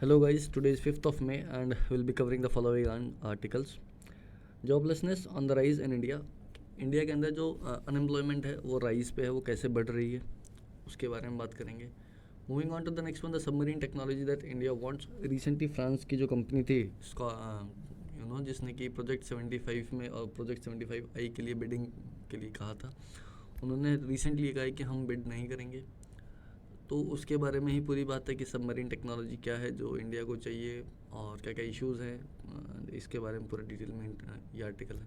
Hello guys, today is 5th of May and we'll be covering the following articles. Joblessness on the rise in India. India के अंदर जो unemployment है वो rise पे है, वो कैसे बढ़ रही है उसके बारे में बात करेंगे. Moving on to the next one, the submarine technology that India wants. Recently France की जो कंपनी थी जिसने कि प्रोजेक्ट 75 में और प्रोजेक्ट 75 के लिए बिडिंग के लिए कहा था, उन्होंने रिसेंटली कहा है कि हम बिड नहीं करेंगे. तो उसके बारे में ही पूरी बात है कि सबमरीन टेक्नोलॉजी क्या है जो इंडिया को चाहिए और क्या क्या इश्यूज़ हैं, इसके बारे में पूरा डिटेल में ये आर्टिकल है.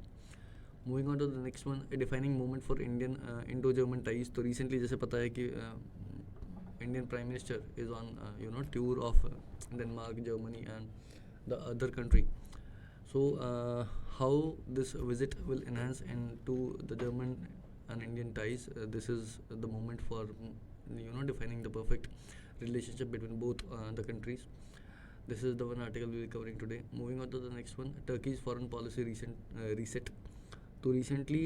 Moving on to the next one, a defining movement for Indian Indo German ties. तो रिसेंटली जैसे पता है कि Indian prime minister is on tour of Denmark, Germany and the other country. So how this visit will enhance into the German and Indian ties? This is the moment for defining the perfect relationship between both the countries. This is the one article we will be covering today. Moving on to the next one, Turkey's foreign policy reset. तो recently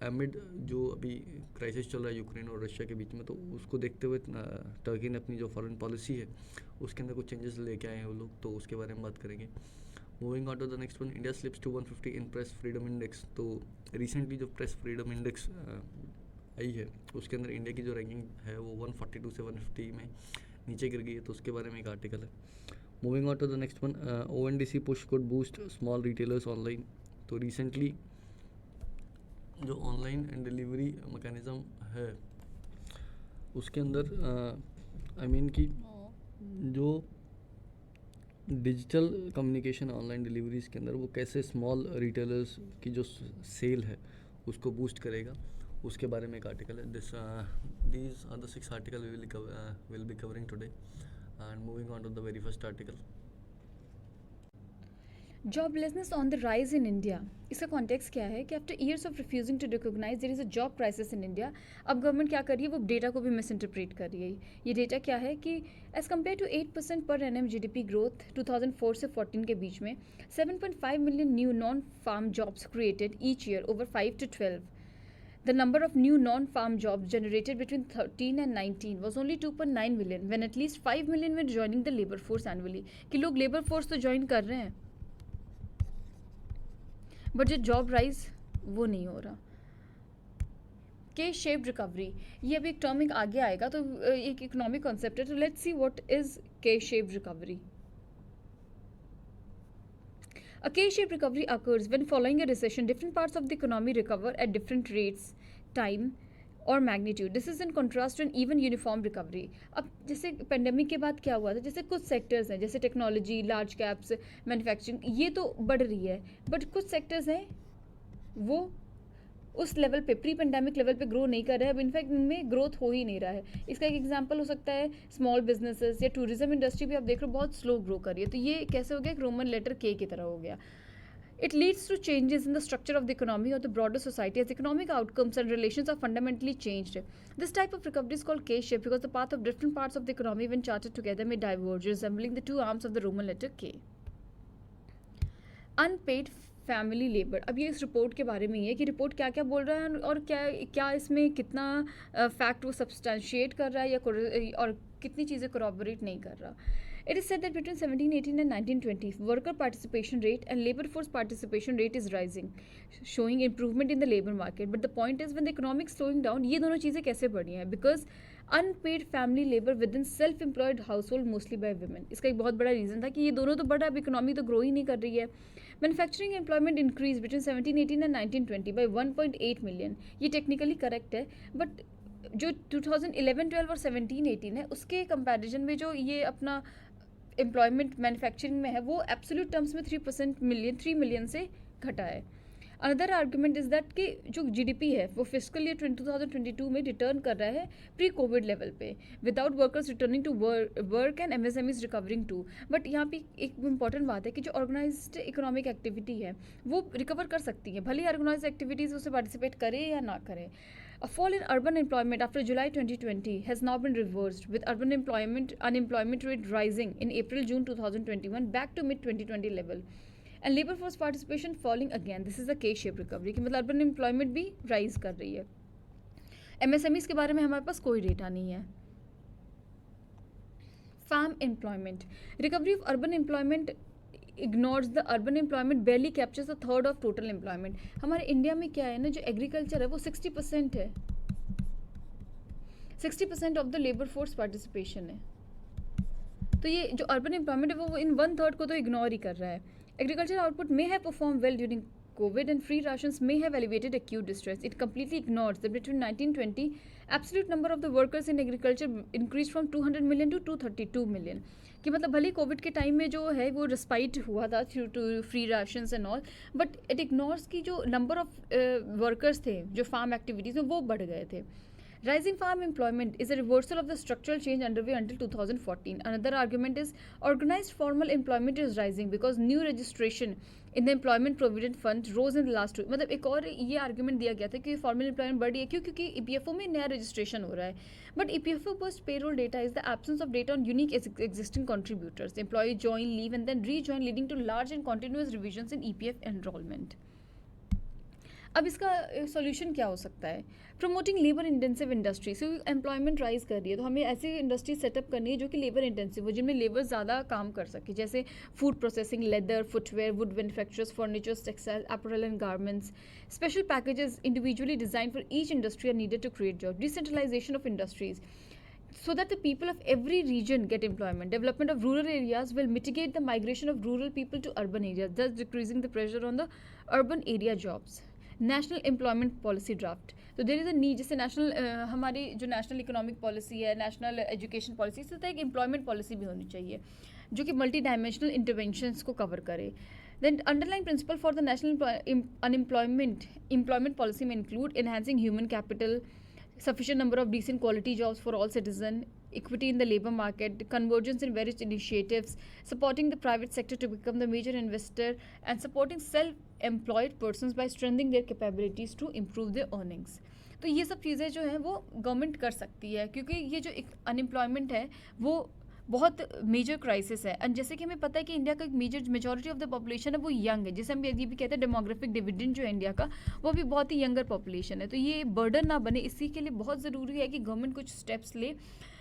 एमिड जो अभी crisis चल रहा है Ukraine और Russia के बीच में, तो उसको देखते हुए टर्की ने अपनी जो फॉरेन पॉलिसी है उसके अंदर कुछ चेंजेस लेके आए हैं वो लोग, तो उसके बारे में बात करेंगे. Moving on to the next one, India slips to 150 in press freedom index. तो रिसेंटली जो प्रेस फ्रीडम इंडेक्स आई है उसके अंदर इंडिया की जो रैंकिंग है वो 142 से 150 में नीचे गिर गई है, तो उसके बारे में एक आर्टिकल है. Moving on to the next one, ONDC push could boost small retailers online. तो रिसेंटली जो ऑनलाइन डिलीवरी मैकेनिज़्म है उसके अंदर कि जो डिजिटल कम्युनिकेशन ऑनलाइन डिलीवरीज़ के अंदर वो कैसे स्मॉल रिटेलर्स की जो सेल है उसको बूस्ट करेगा, उसके बारे में एक आर्टिकल है. These are the 6 article will be covering today. And moving on to the very first article, joblessness on the rise in India. इसका कॉन्टेक्स्ट क्या है कि after years of refusing to recognise there is a job crisis in India, अब government क्या कर रही है, वो डेटा को भी मिस इंटरप्रेट कर रही है. ये डेटा क्या है कि एज कम्पेयर टू 8% पर एनएम GDP ग्रोथ 2004 से 14 के बीच में 7.5 million new non farm jobs created each year over 5 to 12. The number of new non-farm jobs generated between 13 and 19 was only 2.9 million, when at least 5 million were joining the labor force annually. कि लोग labour force तो join कर रहे हैं but जो job rise वो नहीं हो रहा. के शेप्ड रिकवरी, ये अभी एक टर्म आगे आएगा, तो एक इकोनॉमिक कॉन्सेप्ट है. तो लेट्स सी व्हाट इज के shaped recovery. A K-shaped recovery occurs when following a recession, different parts of the economy recover at different rates, time और magnitude. This is in contrast to an even uniform recovery. अब जैसे pandemic के बाद क्या हुआ था, जैसे कुछ सेक्टर्स हैं जैसे टेक्नोलॉजी, लार्ज कैप्स, मैन्युफैक्चरिंग, ये तो बढ़ रही है, बट कुछ सेक्टर्स हैं वो उस लेवल पे, प्री पेंडेमिक लेवल पे ग्रो नहीं कर रहे हैं. अब इनफैक्ट इनमें ग्रोथ हो ही नहीं रहा है. इसका एक एग्जांपल हो सकता है स्मॉल बिजनेसेस या टूरिज्म इंडस्ट्री भी आप देख रहे हो बहुत स्लो ग्रो कर रही है. तो ये कैसे हो गया, एक रोमन लेटर के की तरह हो गया. It leads to changes in the structure of the economy or the broader society as economic outcomes and relations are fundamentally changed. This type of recovery is called K-shaped because the path of different parts of the economy when charted together may diverge, resembling the two arms of the Roman letter K. Unpaid family labour. अब ये इस report के बारे में ही है कि report क्या क्या बोल रहा है और क्या इसमें कितना फैक्ट वो सब्सटेंशिएट कर रहा है या और कितनी चीज़ें corroborate नहीं कर रहा. It is said that between 1718 and 1920, worker participation rate and labor force participation rate is rising, showing improvement in the labor market. But the point is, when the economic slowing down, ये दोनों चीज़ें कैसे बढ़ी हैं? Because unpaid family labor within self-employed household mostly by women. इसका एक बहुत बड़ा रीज़न था कि ये दोनों तो बढ़ा, अब इकोनॉमी तो ग्रो ही नहीं कर रही है. Manufacturing employment increased between 1718 and 1920 by 1.8 million. ये टेक्निकली करेक्ट है, बट जो 2011-12 और 17-18 है उसके कंपैरिजन में जो ये अपना एम्प्लॉयमेंट मैन्युफैक्चरिंग में है वो एब्सोल्यूट टर्म्स में 3 मिलियन से घटा है. अनदर आर्गूमेंट इज़ दैट कि जो GDP है वो फिजिकल ईयर 2022 में रिटर्न कर रहा है प्री कोविड लेवल पे, without workers returning to work and MSMEs recovering too. But यहाँ पे एक इंपॉर्टेंट बात है कि जो ऑर्गेनाइज्ड इकोनॉमिक एक्टिविटी है वो रिकवर कर सकती है, भले ही ऑर्गेनाइज्ड एक्टिविटीज़ उससे पार्टिसिपेट करें या ना करें. A fall in urban employment after July 2020 has now been reversed, with urban unemployment rate rising in April-June 2021 back to mid-2020 level. And labor force participation falling again. This is a K-shaped recovery कि मतलब urban employment भी rise कर रही है. MSMEs के बारे में हमारे पास कोई डेटा नहीं है. farm employment. Recovery of urban employment ignores the urban employment barely captures a third of total employment. हमारे इंडिया में क्या है ना, जो एग्रीकल्चर है वो 60% है, 60% of the labour force participation है. तो ये जो अर्बन एम्प्लॉयमेंट है वो इन 1/3 को तो इग्नोर ही कर रहा है. Agriculture output may have performed well during COVID and free rations may have alleviated acute distress. It completely ignores that between 1920, absolute number of the workers in agriculture increased from 200 million to 232 million. कि मतलब भले Covid के time में जो है वो respite हुआ था through to free rations and all, but it ignores की जो नंबर ऑफ वर्कर्स थे जो फार्म एक्टिविटीज़ में वो बढ़ गए थे. Rising farm employment is a reversal of the structural change underway until 2014. Another argument is organized formal employment is rising because new registration in the employment provident fund rose in the last 2. मतलब एक और ये argument दिया गया था कि formal employment बढ़ी है क्योंकि EPFO में नया रजिस्ट्रेशन हो रहा है. But EPFO post payroll data is the absence of data on unique existing contributors. The employee join, leave and then rejoin, leading to large and continuous revisions in EPF enrollment. अब इसका solution क्या हो सकता है? Promoting labour intensive industry. So employment rise कर रही है तो हमें ऐसी इंडस्ट्री सेटअप करनी है जो कि लेबर इंटेंसिव हो, जिनमें लेबर ज़्यादा काम कर सके, जैसे food processing, leather, footwear, wood manufacturers, furnitures, textile, apparel and garments. Special packages individually design for each industry are needed to create job. Decentralisation of industries so that the people of every region get employment. Development of rural areas will mitigate the migration of rural people to urban areas, thus decreasing the pressure on the urban area jobs. National employment policy draft. तो there is a need, जैसे national हमारी जो national economic policy है, national education policy, इसी तरह एक employment policy भी होनी चाहिए जो कि मल्टी डायमेंशनल इंटरवेंशंस को कवर करे. Then underline principle for the national employment policy में include enhancing human capital, sufficient number of decent quality jobs for all citizens, equity in the labor market, convergence in various initiatives, supporting the private sector to become the major investor, and supporting self-employed persons by strengthening their capabilities to improve their earnings. तो ये सब चीज़ें जो हैं वो government कर सकती है क्योंकि ये जो अनएम्प्लॉयमेंट है वो बहुत मेजर क्राइसिस है. एंड जैसे कि हमें पता है कि इंडिया का एक मेजॉरिटी ऑफ द पॉपुलेशन है वो यंग है, जिसे हम ये भी कहते हैं डेमोग्राफिक डिविडेंड जो है इंडिया का, वो भी बहुत ही यंगर पॉपुलेशन है. तो ये बर्डन ना बने, इसी के लिए बहुत ज़रूरी है कि गवर्नमेंट कुछ स्टेप्स ले,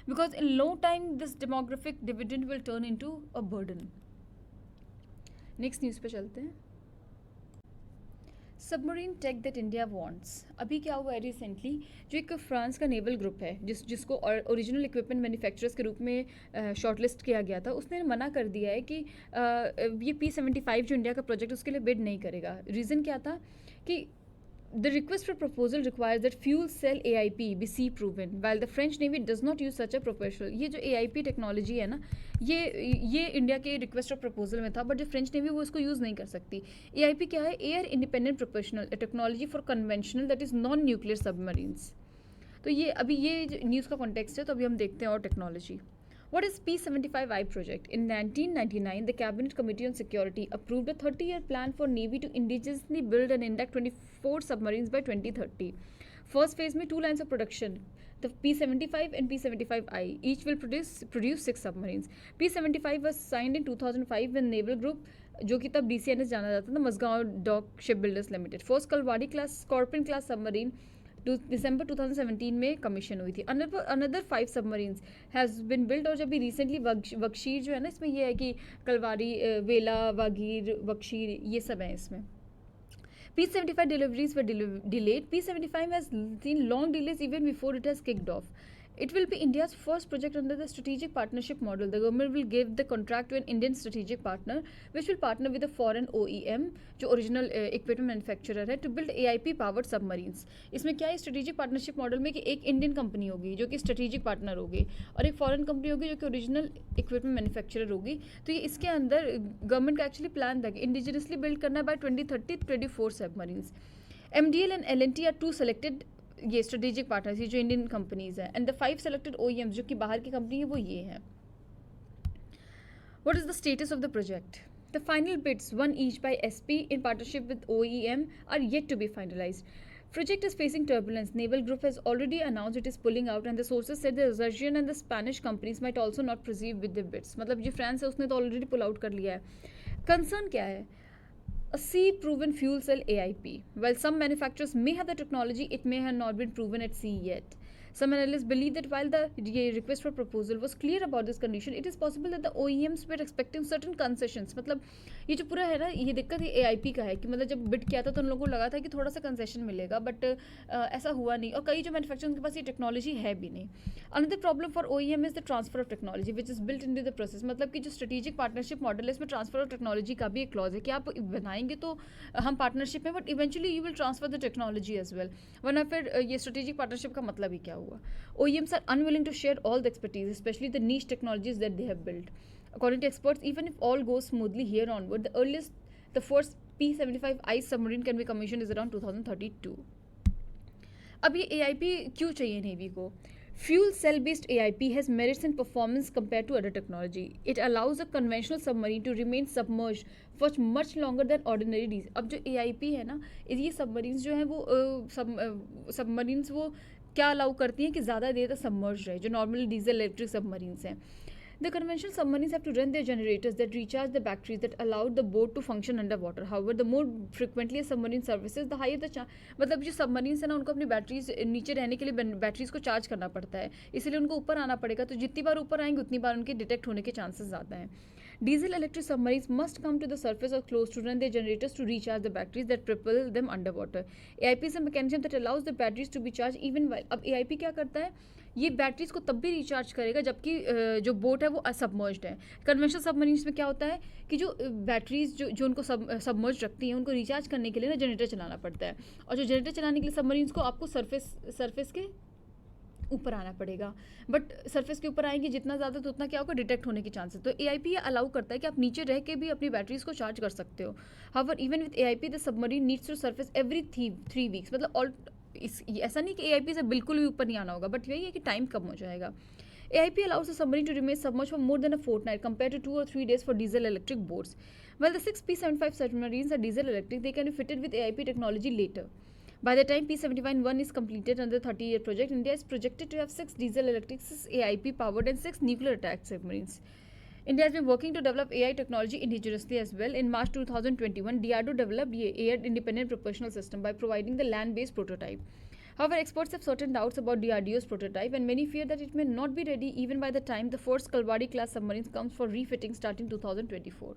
because in long time this demographic dividend will turn into a burden. Next news पे चलते हैं. Submarine tech that India wants. अभी क्या हुआ है रिसेंटली, जो एक फ्रांस का नेवल ग्रुप है जिसको ओरिजिनल इक्विपमेंट मैन्युफैक्चरर्स के रूप में शॉर्टलिस्ट किया गया था, उसने मना कर दिया है कि ये P-75 जो इंडिया का प्रोजेक्ट उसके लिए बिड नहीं करेगा. रीज़न क्या था कि the request for proposal requires that fuel cell AIP be sea proven, while the French Navy does not use such a professional. ये जो AIP टेक्नोलॉजी है ना, ये इंडिया के रिक्वेस्ट ऑफ प्रपोजल में था, बट जो फ्रेंच नेवी वो इसको यूज़ नहीं कर सकती. AIP क्या है? Air independent professional technology for conventional that is non nuclear submarines. तो ये अभी ये न्यूज़ का कॉन्टेक्स्ट है, तो अभी हम देखते हैं और technology. What is P-75I project? In 1999, the Cabinet Committee on Security approved a 30-year plan for Navy to indigenously build and induct 24 submarines by 2030. First phase में 2 lines of production. The P-75 and P-75I each will produce 6 submarines. P-75 was signed in 2005 when Naval Group, जो कि तब DCNS जाना जाता था, Mazagon dock ship builders limited, first Kalvari class scorpion class submarine दिसंबर 2017 में commission हुई थी. Another 5 submarines has been build. और जब भी रिसेंटली बख्शीर जो है ना, इसमें ये है कि कलवारी, वेला, वागीर, बख्शीर, ये सब हैं इसमें. P-75 deliveries were delayed. P-75 has seen long delays even before it has kicked off. It will be India's first project under the strategic partnership model. The government will give the contract to an Indian strategic partner, which will partner with a foreign OEM, जो original equipment manufacturer है, to build AIP powered submarines. इसमें क्या है strategic partnership model में कि एक Indian company होगी जो कि स्ट्रेटेजिक पार्टनर होगी और एक फॉरेन कंपनी होगी जो कि ओरिजिनल इक्विपमेंट मैन्युफैक्चरर होगी. तो ये इसके अंदर गवर्नमेंट का एक्चुअली प्लान था कि इंडिजिनसली बिल्ड करना है by 2030 24 submarines. MDL and L&T are 2 selected ये स्ट्रेटेजिक पार्टनर्स, ये जो इंडियन कंपनीज़ हैं, एंड द 5 सेलेक्टेड OEMs जो कि बाहर की कंपनी है वो ये हैं. What is the status of the project? The final bids, one each by SP in partnership with OEM, are yet to be finalized. Project is facing turbulence. Naval Group has already announced it is pulling out, and the sources said the Russian and the Spanish companies might also not proceed with the bids. मतलब जो France है उसने तो already pull out कर लिया है. Concern क्या है? A sea-proven fuel cell AIP. While some manufacturers may have the technology, it may have not been proven at sea yet. Some analysts believe that while the request for proposal was clear about this condition, it is possible that the OEMs were expecting certain concessions. मतलब ये जो पूरा है ना, ये दिक्कत ये AIP का है कि मतलब जब बिड किया था तो उन लोगों को लगा था कि थोड़ा सा कंसेशन मिलेगा, बट ऐसा हुआ नहीं, और कई जो मैन्युफैक्चरर्स के पास ये टेक्नोलॉजी है भी नहीं. Another problem for OEM is the transfer of technology which is built into the process. मतलब कि जो स्ट्रेटेजिक पार्टनरशिप मॉडल है इसमें ट्रांसफर ऑफ टेक्नोलॉजी का भी एक क्लॉज है कि आप बनाएंगे तो हम पार्टनरशिप में, but eventually you will transfer the technology as well. वरना फिर ये स्ट्रेटेजिक पार्टनरशिप का मतलब ही क्या हुआ. OEMs are unwilling to share all the expertise, especially the niche technologies that they have built. According to experts, even if all goes smoothly here onward, the first P-75 ICE submarine can be commissioned is around 2032. अब ये AIP क्यों चाहिए navy को? Fuel cell-based AIP has merits in performance compared to other technology. It allows a conventional submarine to remain submerged for much longer than ordinary diesel. अब जो AIP है ना, ये सबमरीन्स जो हैं वो सबमरीन्स वो क्या अलाउ करती हैं कि ज़्यादा देर तक सबमर्ज रहे, जो नॉर्मल डीजल इलेक्ट्रिक सबमरीन्स हैं. The conventional submarines have to run their generators that recharge the batteries that allow the boat to function underwater. However, the more frequently a submarine services, the higher the मतलब जो submarines है ना, उनको अपनी batteries नीचे रहने के लिए बैटरीज को चार्ज करना पड़ता है, इसलिए उनको ऊपर आना पड़ेगा. तो जितनी बार ऊपर आएंगे उतनी बार उनके डिटेक्ट होने के चांसेस ज़्यादा हैं. Diesel electric submarines must come to the surface or close to run their generators to recharge the batteries that propel them underwater. AIP is a mechanism that allows the batteries to be charged even while. अब AIP क्या करता है, ये batteries को तब भी recharge करेगा जबकि जो बोट है वो सबमर्ज्ड है. कन्वेंशनल सबमरीन्स में क्या होता है कि जो बैटरीज जो उनको सबमर्ज रखती हैं उनको रिचार्ज करने के लिए ना जनरेटर चलाना पड़ता है, और जो जनरेटर चलाने के लिए सबमरीन्स को आपको सरफेस के ऊपर आना पड़ेगा. बट सरफेस के ऊपर आएंगे जितना ज़्यादा तो उतना क्या होगा, डिटेक्ट होने के चांसेस. तो AIP ये अलाउ करता है कि आप नीचे रह के भी अपनी बैटरीज को चार्ज कर सकते हो. However even with AIP the submarine needs to surface every 3 weeks. मतलब ऐसा नहीं कि AIP से बिल्कुल भी ऊपर नहीं आना होगा, बट यही है कि टाइम कम हो जाएगा. AIP allows a submarine to remain submerged for more than a fortnight compared to 2 or 3 days for diesel electric boats. While the 6 P-75 submarines are diesel electric, they can be fitted with AIP technology later. By the time P-71 is completed under the 30-year project, India is projected to have 6 diesel electric, 6 AIP powered and 6 nuclear attack submarines. India has been working to develop AI technology indigenously as well. In March 2021, DRDO developed Air Independent Propulsion System by providing the land-based prototype. However, experts have certain doubts about DRDO's prototype, and many fear that it may not be ready even by the time the first Kalwari-class submarines comes for refitting starting 2024.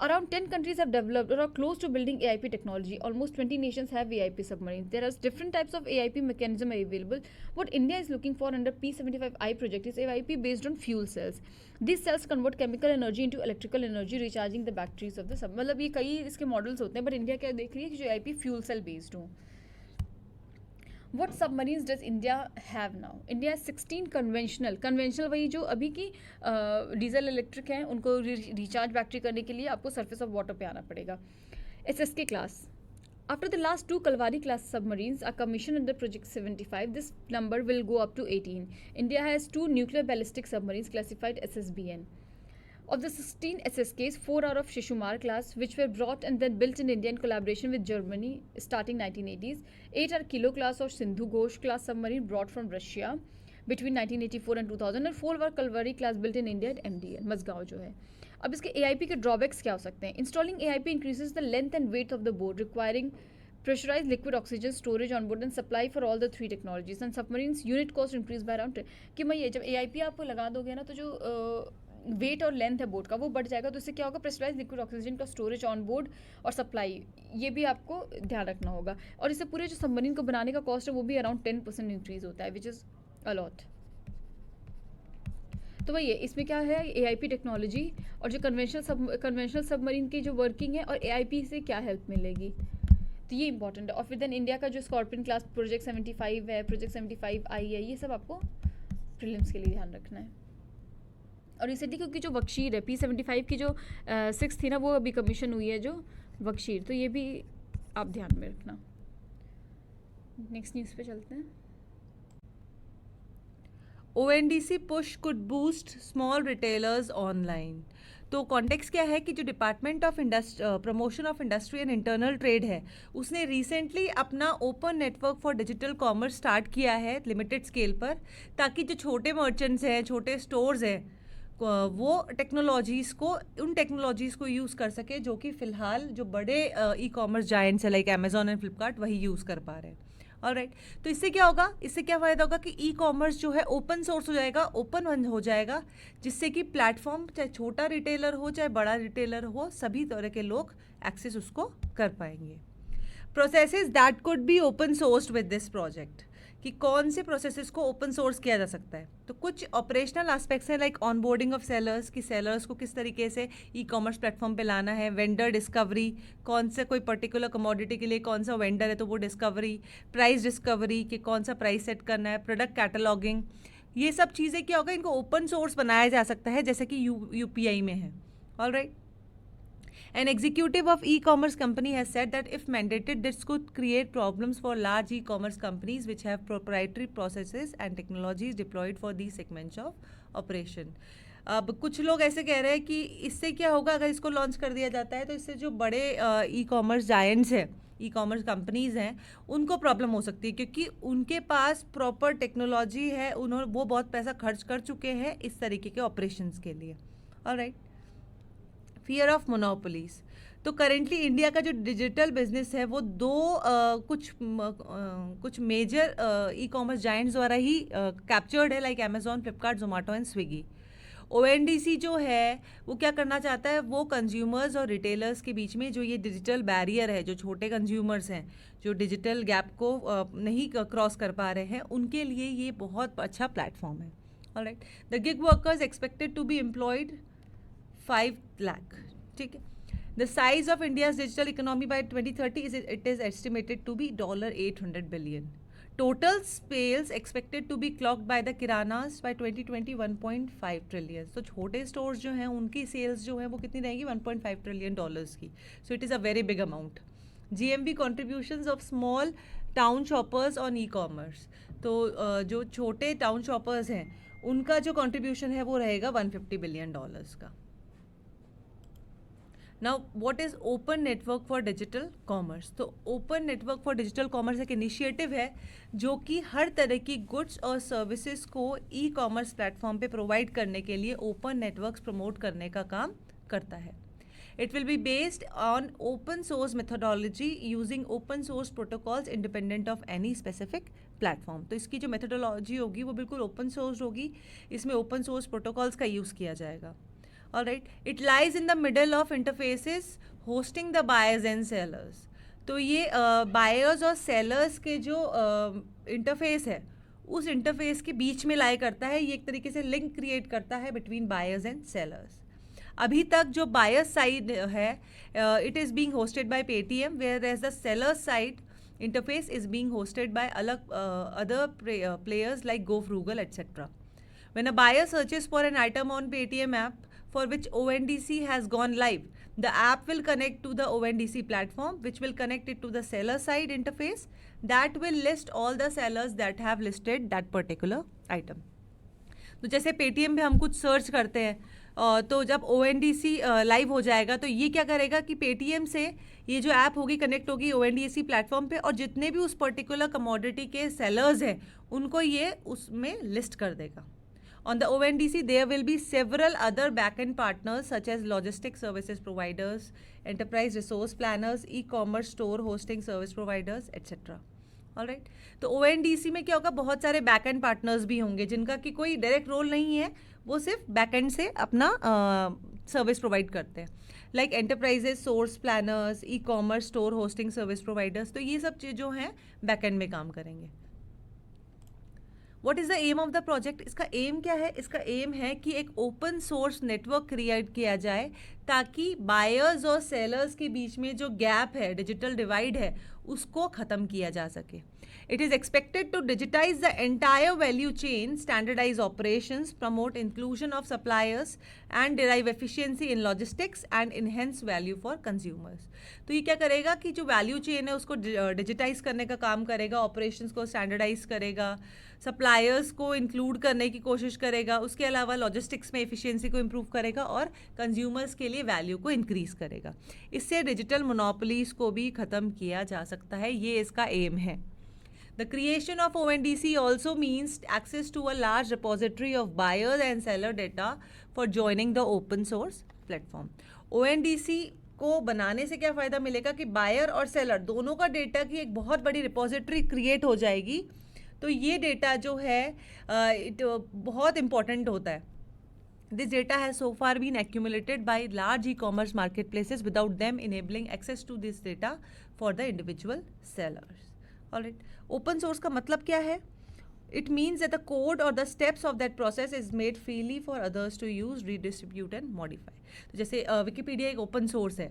Around 10 countries have developed or are close to building AIP technology. Almost 20 nations have AIP submarines. There are different types of AIP mechanism available. What India is looking for under P-75I project is AIP based on fuel cells. These cells convert chemical energy into electrical energy, recharging the batteries of the sub. मतलब ये कई इसके models होते हैं, but India क्या देख रही है कि जो AIP फ्यूल सेल बेस्ड हो. What submarines does India have now? India has 16 conventional वही जो अभी की डीजल इलेक्ट्रिक हैं, उनको रिचार्ज बैटरी करने के लिए आपको सरफेस ऑफ वाटर पे आना पड़ेगा. SSK class. After the last 2 Kalwari class submarines are commissioned under Project 75, this number will go up to 18. India has 2 nuclear ballistic submarines classified SSBN. Of the 16 SSKs, 4 are of Shishumar class, which were brought and then built in India in collaboration with Germany starting 1980s. 8 are Kilo class or Sindhu Ghosh class submarine brought from Russia between 1984 and 2000, and 4 were Kalwari class built in India at MDN, Mazgaon जो है. अब इसके AIP के drawbacks क्या हो सकते हैं? Installing AIP increases the length and weight of the boat, requiring pressurized liquid oxygen storage on board and supply for all the 3 technologies. And submarines unit cost increased by around 10. कि मैं ये जब AIP आप लगा दोगे ना तो जो वेट और लेंथ है बोट का वो बढ़ जाएगा, तो इससे क्या होगा, प्रेशराइज लिक्विड ऑक्सीजन का स्टोरेज ऑन बोर्ड और सप्लाई, ये भी आपको ध्यान रखना होगा. और इससे पूरे जो सबमरीन को बनाने का कॉस्ट है वो भी अराउंड 10% इंक्रीज होता है, विच इज़ अलॉट. तो वही है, इसमें क्या है, AIP टेक्नोलॉजी और जो कन्वेंशनल सबमरीन की जो वर्किंग है और AIP से क्या हेल्प मिलेगी, तो ये इंपॉर्टेंट है. और फिर देन इंडिया का जो स्कॉर्पियन क्लास प्रोजेक्ट 75 है, प्रोजेक्ट 75I है, ये सब आपको प्रीलिम्स के लिए ध्यान रखना है. और रिसेंटली क्योंकि जो वक्शीर है P-75 की जो 6 थी ना, वो अभी कमीशन हुई है जो वक्शीर, तो ये भी आप ध्यान में रखना. नेक्स्ट न्यूज़ पे चलते हैं. ONDC push could boost small retailers online. तो कॉन्टेक्स्ट क्या है कि जो department of promotion of industry and internal trade है, उसने रिसेंटली अपना open network for digital commerce start किया है लिमिटेड स्केल पर, ताकि जो छोटे मर्चेंट्स हैं, छोटे स्टोर्स हैं, वो उन टेक्नोलॉजीज़ को यूज़ कर सके जो कि फ़िलहाल जो बड़े ई कॉमर्स जायंट्स है लाइक अमेजॉन एंड फ्लिपकार्ट वही यूज़ कर पा रहे हैं. ऑलराइट, तो इससे क्या होगा, इससे क्या फ़ायदा होगा कि ई कॉमर्स जो है ओपन सोर्स हो जाएगा, ओपन हो जाएगा, जिससे कि प्लेटफॉर्म चाहे छोटा रिटेलर हो चाहे बड़ा रिटेलर हो, सभी तरह के लोग एक्सेस उसको कर पाएंगे. Processes that could be open sourced with this project, कि कौन से प्रोसेसेस को ओपन सोर्स किया जा सकता है. तो कुछ ऑपरेशनल एस्पेक्ट्स हैं लाइक ऑनबोर्डिंग ऑफ सेलर्स, कि सेलर्स को किस तरीके से ई कॉमर्स प्लेटफॉर्म पे लाना है, वेंडर डिस्कवरी, कौन से कोई पर्टिकुलर कमोडिटी के लिए कौन सा वेंडर है तो वो डिस्कवरी, प्राइस डिस्कवरी कि कौन सा प्राइस सेट करना है, प्रोडक्ट कैटलॉगिंग, ये सब चीज़ें क्या होगा, इनको ओपन सोर्स बनाया जा सकता है जैसे कि यूपीआई में है. Alright, An executive of e-commerce company has said that if mandated, this could create problems for large e-commerce companies which have proprietary processes and technologies deployed for these segments of operation. अब कुछ लोग ऐसे कह रहे हैं कि इससे क्या होगा अगर इसको लॉन्च कर दिया जाता है, तो इससे जो बड़े ई कॉमर्स जायंट्स हैं, ई कॉमर्स कंपनीज़ हैं, उनको प्रॉब्लम हो सकती है, क्योंकि उनके पास प्रॉपर टेक्नोलॉजी है, वो बहुत पैसा खर्च कर चुके हैं इस तरीके के ऑपरेशंस के लिए. Alright, fear of monopolies. तो करेंटली इंडिया का जो डिजिटल बिजनेस है वो कुछ मेजर ई कॉमर्स जायंट्स द्वारा ही कैप्चर्ड है, like Amazon, Flipkart, Zomato and Swiggy. ONDC जो है वो क्या करना चाहता है, वो कंज्यूमर्स और रिटेलर्स के बीच में जो ये डिजिटल बैरियर है, जो छोटे कंज्यूमर्स हैं जो डिजिटल गैप को नहीं क्रॉस कर पा रहे हैं, उनके लिए ये बहुत अच्छा प्लेटफॉर्म है. Alright, the gig workers expected to be employed 5 lakh. ठीक है. The size of India's digital economy by 2030 it is estimated to be $800 billion. Total sales expected to be clocked by the kiranas by 2020 1.5 trillion. So छोटे stores जो हैं उनकी sales जो है वो कितनी रहेगी, $1.5 trillion की. So it is a very big amount. GMV contributions of small town shoppers on e-commerce. तो जो छोटे town shoppers हैं उनका जो contribution है वो रहेगा $150 billion का. Now what is open network for digital commerce. तो open network for digital commerce एक इनिशिएटिव है जो कि हर तरह की गुड्स और सर्विसेज को ई कॉमर्स प्लेटफॉर्म पे प्रोवाइड करने के लिए ओपन नेटवर्क्स प्रमोट करने का काम करता है. It will be based on open source methodology using open source protocols independent of any specific platform. तो इसकी जो मेथोडोलॉजी होगी वो बिल्कुल ओपन सोर्स होगी, इसमें ओपन सोर्स प्रोटोकॉल्स का यूज़ किया जाएगा. Alright, it lies in the middle of interfaces hosting the buyers and sellers. तो ये बायर्स और सेलर्स के जो इंटरफेस है उस इंटरफेस के बीच में लाई करता है. ये एक तरीके से लिंक क्रिएट करता है बिटवीन बायर्स एंड सेलर्स. अभी तक जो बायर्स साइड है it is being hosted by Paytm, whereas the sellers side interface is being hosted by other players like GoFrugal etc. When a buyer searches for an item on Paytm app for which ONDC has gone live, the app will connect to the ONDC platform, which will connect it to the seller side interface that will list all the sellers that have listed that particular item. तो जैसे Paytm पे हम कुछ search करते हैं तो जब ONDC live हो जाएगा तो ये क्या करेगा कि पेटीएम से ये जो ऐप होगी कनेक्ट होगी ONDC प्लेटफॉर्म पे, और जितने भी उस पर्टिकुलर कमोडिटी के सेलर्स हैं उनको ये उसमें लिस्ट कर देगा. On the ONDC, there will be several other back-end partners such as logistic services providers, enterprise resource planners, e-commerce store hosting service providers, etc. Alright? तो ONDC में क्या होगा, बहुत सारे back-end partners भी होंगे जिनका कि कोई डायरेक्ट रोल नहीं है, वो सिर्फ back-end से अपना सर्विस प्रोवाइड करते हैं, like enterprises, source planners, e-commerce store hosting service providers. तो ये सब चीज़ जो हैं बैक-एंड में काम करेंगे. What is the aim of the project. इसका एम क्या है, इसका एम है कि एक ओपन सोर्स नेटवर्क क्रिएट किया जाए ताकि बायर्स और सेलर्स के बीच में जो गैप है, डिजिटल डिवाइड है, उसको ख़त्म किया जा सके. It is expected to digitize the entire value chain, standardize operations, promote inclusion of suppliers and derive efficiency in logistics and enhance value for consumers. तो ये क्या करेगा कि जो वैल्यू चेन है उसको डिजिटाइज करने का काम करेगा, ऑपरेशंस को स्टैंडर्डाइज करेगा, सप्लायर्स को इंक्लूड करने की कोशिश करेगा, उसके अलावा लॉजिस्टिक्स में एफिशिएंसी को इम्प्रूव करेगा और कंज्यूमर्स के लिए वैल्यू को इंक्रीज करेगा. इससे डिजिटल मोनोपोलीज को भी ख़त्म किया जा सकता है. ये इसका एम है. The creation of ONDC also means access to a large repository of buyer and seller data for joining the open source platform. ONDC को बनाने से क्या फ़ायदा मिलेगा कि बायर और सेलर दोनों का डेटा की एक बहुत बड़ी रिपोजिटरी क्रिएट हो जाएगी। तो ये डेटा जो है बहुत इंपॉर्टेंट होता है। This data has so far been accumulated by large e-commerce marketplaces without them enabling access to this data for the individual sellers. Alright, open source का मतलब क्या है? It means that the code or the steps of that process is made freely for others to use, redistribute and modify. तो जैसे Wikipedia एक open source है,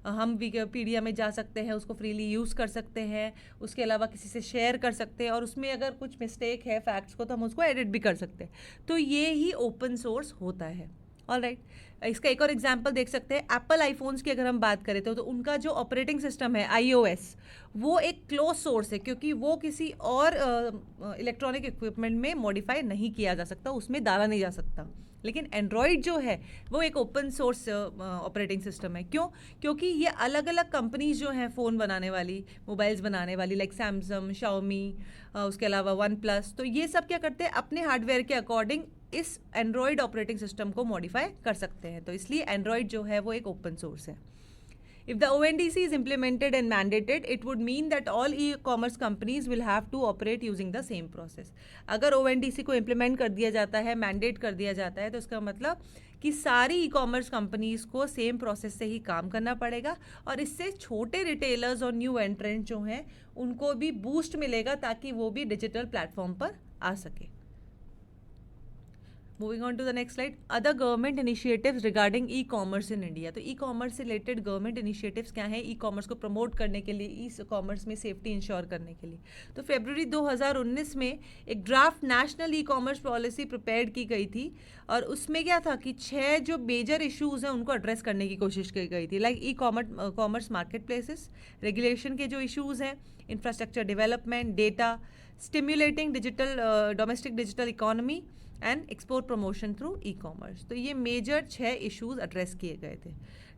हम Wikipedia में जा सकते हैं, उसको फ्रीली यूज़ कर सकते हैं, उसके अलावा किसी से शेयर कर सकते हैं और उसमें अगर कुछ मिस्टेक है फैक्ट्स को तो हम उसको एडिट भी कर सकते हैं। तो ये ही ओपन सोर्स होता है। ऑलराइट, इसका एक और एग्जांपल देख सकते हैं। एप्पल आईफोन्स की अगर हम बात करें तो उनका जो ऑपरेटिंग सिस्टम है iOS, वो एक क्लोज सोर्स है क्योंकि वो किसी और इलेक्ट्रॉनिक इक्विपमेंट में मॉडिफाई नहीं किया जा सकता, उसमें डाला नहीं जा सकता। लेकिन एंड्रॉयड जो है वो एक ओपन सोर्स ऑपरेटिंग सिस्टम है। क्यों? क्योंकि ये अलग अलग कंपनीज जो हैं फ़ोन बनाने वाली, मोबाइल्स बनाने वाली, लाइक सैमसंग, शाओमी, उसके अलावा वन प्लस, तो ये सब क्या करते हैं, अपने हार्डवेयर के अकॉर्डिंग इस एंड्रॉयड ऑपरेटिंग सिस्टम को मॉडिफाई कर सकते हैं। तो इसलिए एंड्रॉयड जो है वो एक ओपन सोर्स है। If the ONDC is implemented and mandated, it would mean that all e-commerce companies will have to operate using the same process. अगर ONDC को implement कर दिया जाता है, mandate कर दिया जाता है, तो इसका मतलब कि सारी e-commerce companies को same process से ही काम करना पड़ेगा और इससे छोटे रिटेलर्स और न्यू एंट्रेंट जो हैं उनको भी बूस्ट मिलेगा ताकि वो भी डिजिटल प्लेटफॉर्म पर आ सके। Moving on to the next slide, other government initiatives regarding e-commerce in India. तो e-commerce से related government initiatives क्या हैं e-commerce को प्रमोट करने के लिए, e-commerce में सेफ्टी इंश्योर करने के लिए? तो फरवरी 2019 में एक draft national e-commerce policy prepare की गई थी और उसमें क्या था कि 6 जो मेजर इश्यूज हैं उनको एड्रेस करने की कोशिश की गई थी, like commerce market places, regulation के जो इश्यूज हैं, infrastructure development, data, stimulating digital domestic digital economy and export promotion through e commerce. तो ये मेजर 6 इश्यूज एड्रेस किए गए थे।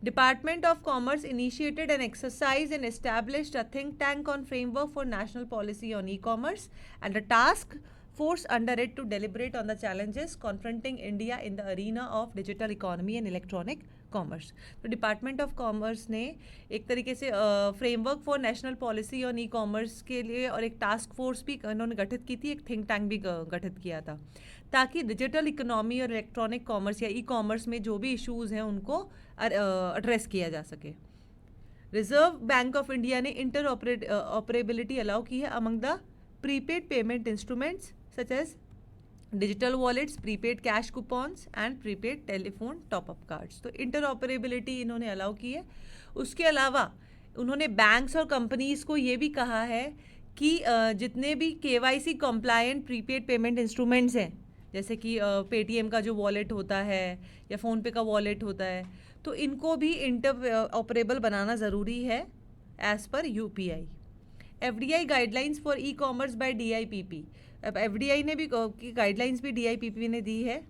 Department of commerce initiated an exercise and established a think tank on framework for national policy on e commerce and a task force under it to deliberate on the challenges confronting India in the arena of digital economy and electronic commerce. तो department of commerce ने एक तरीके से framework for national policy on e commerce के लिए और एक task force भी उन्होंने गठित की थी, एक थिंक टैंक भी गठित किया था ताकि डिजिटल इकोनॉमी और इलेक्ट्रॉनिक कॉमर्स या ई कॉमर्स में जो भी इश्यूज हैं उनको एड्रेस किया जा सके। रिजर्व बैंक ऑफ इंडिया ने इंटर ऑपरेबिलिटी अलाउ की है among the prepaid payment instruments such as digital wallets, prepaid cash coupons and prepaid telephone top-up cards। तो interoperability इन्होंने अलाउ की है। उसके अलावा उन्होंने बैंक्स और कंपनीज़ को ये भी कहा है कि जितने भी KYC compliant prepaid payment instruments हैं, जैसे कि पेटीएम का जो वॉलेट होता है या फ़ोनपे का वॉलेट होता है, तो इनको भी इंटर-ऑपरेबल बनाना ज़रूरी है एज़ पर UPI। FDI guidelines for e-commerce by DIPP। अब FDI ने भी की गाइडलाइंस भी DIPP ने दी है,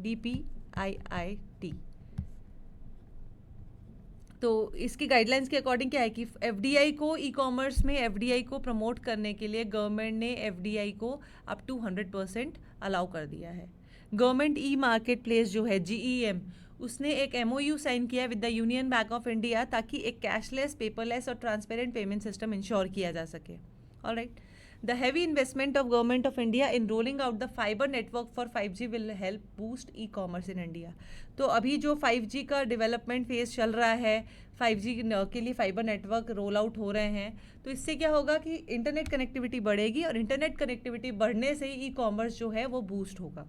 DPIIT। तो इसकी गाइडलाइंस के अकॉर्डिंग क्या है कि FDI को ई कॉमर्स में FDI को प्रमोट करने के लिए गवर्नमेंट ने FDI को अप टू 100% अलाउ कर दिया है। गवर्नमेंट ई मार्केट प्लेस जो है GEM, उसने एक MOU साइन किया with the union bank of India ताकि एक कैशलेस, पेपरलेस और ट्रांसपेरेंट पेमेंट सिस्टम इंश्योर किया जा सके। Alright, the heavy investment of government of India in rolling out the fibre network for 5G will help boost e-commerce in India. तो अभी जो 5G का डेवलपमेंट फेज चल रहा है, 5G के लिए फाइबर नेटवर्क रोल आउट हो रहे हैं, तो इससे क्या होगा कि इंटरनेट कनेक्टिविटी बढ़ेगी और इंटरनेट कनेक्टिविटी बढ़ने से ही ई कॉमर्स जो है वो बूस्ट होगा।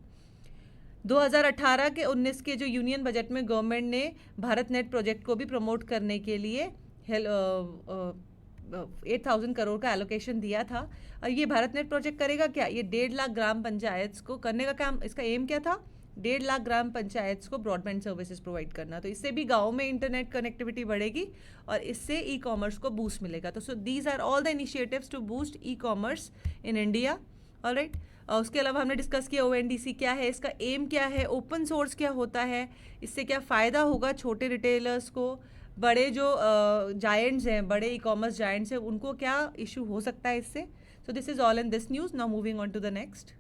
2018 के 19 के जो यूनियन बजट में गवर्नमेंट ने भारत नेट प्रोजेक्ट को भी प्रमोट करने के लिए 8,000 करोड़ का एलोकेशन दिया था। और ये भारत नेट प्रोजेक्ट करेगा क्या? ये 1.5 लाख ग्राम पंचायत को करने का काम, इसका एम क्या था? 1.5 लाख ग्राम पंचायत को ब्रॉडबैंड सर्विसेज प्रोवाइड करना। तो इससे भी गाँव में इंटरनेट कनेक्टिविटी बढ़ेगी और इससे ई कॉमर्स को बूस्ट मिलेगा। तो so these are all the initiatives to boost e-commerce in India. Alright, उसके अलावा हमने डिस्कस किया ONDC क्या है, इसका एम क्या है, ओपन सोर्स क्या होता है, इससे क्या फ़ायदा होगा छोटे रिटेलर्स को, बड़े जो जायंट्स हैं, बड़े ई कॉमर्स जायंट्स हैं, उनको क्या इशू हो सकता है इससे। So this is all in this news. Now moving on to the next.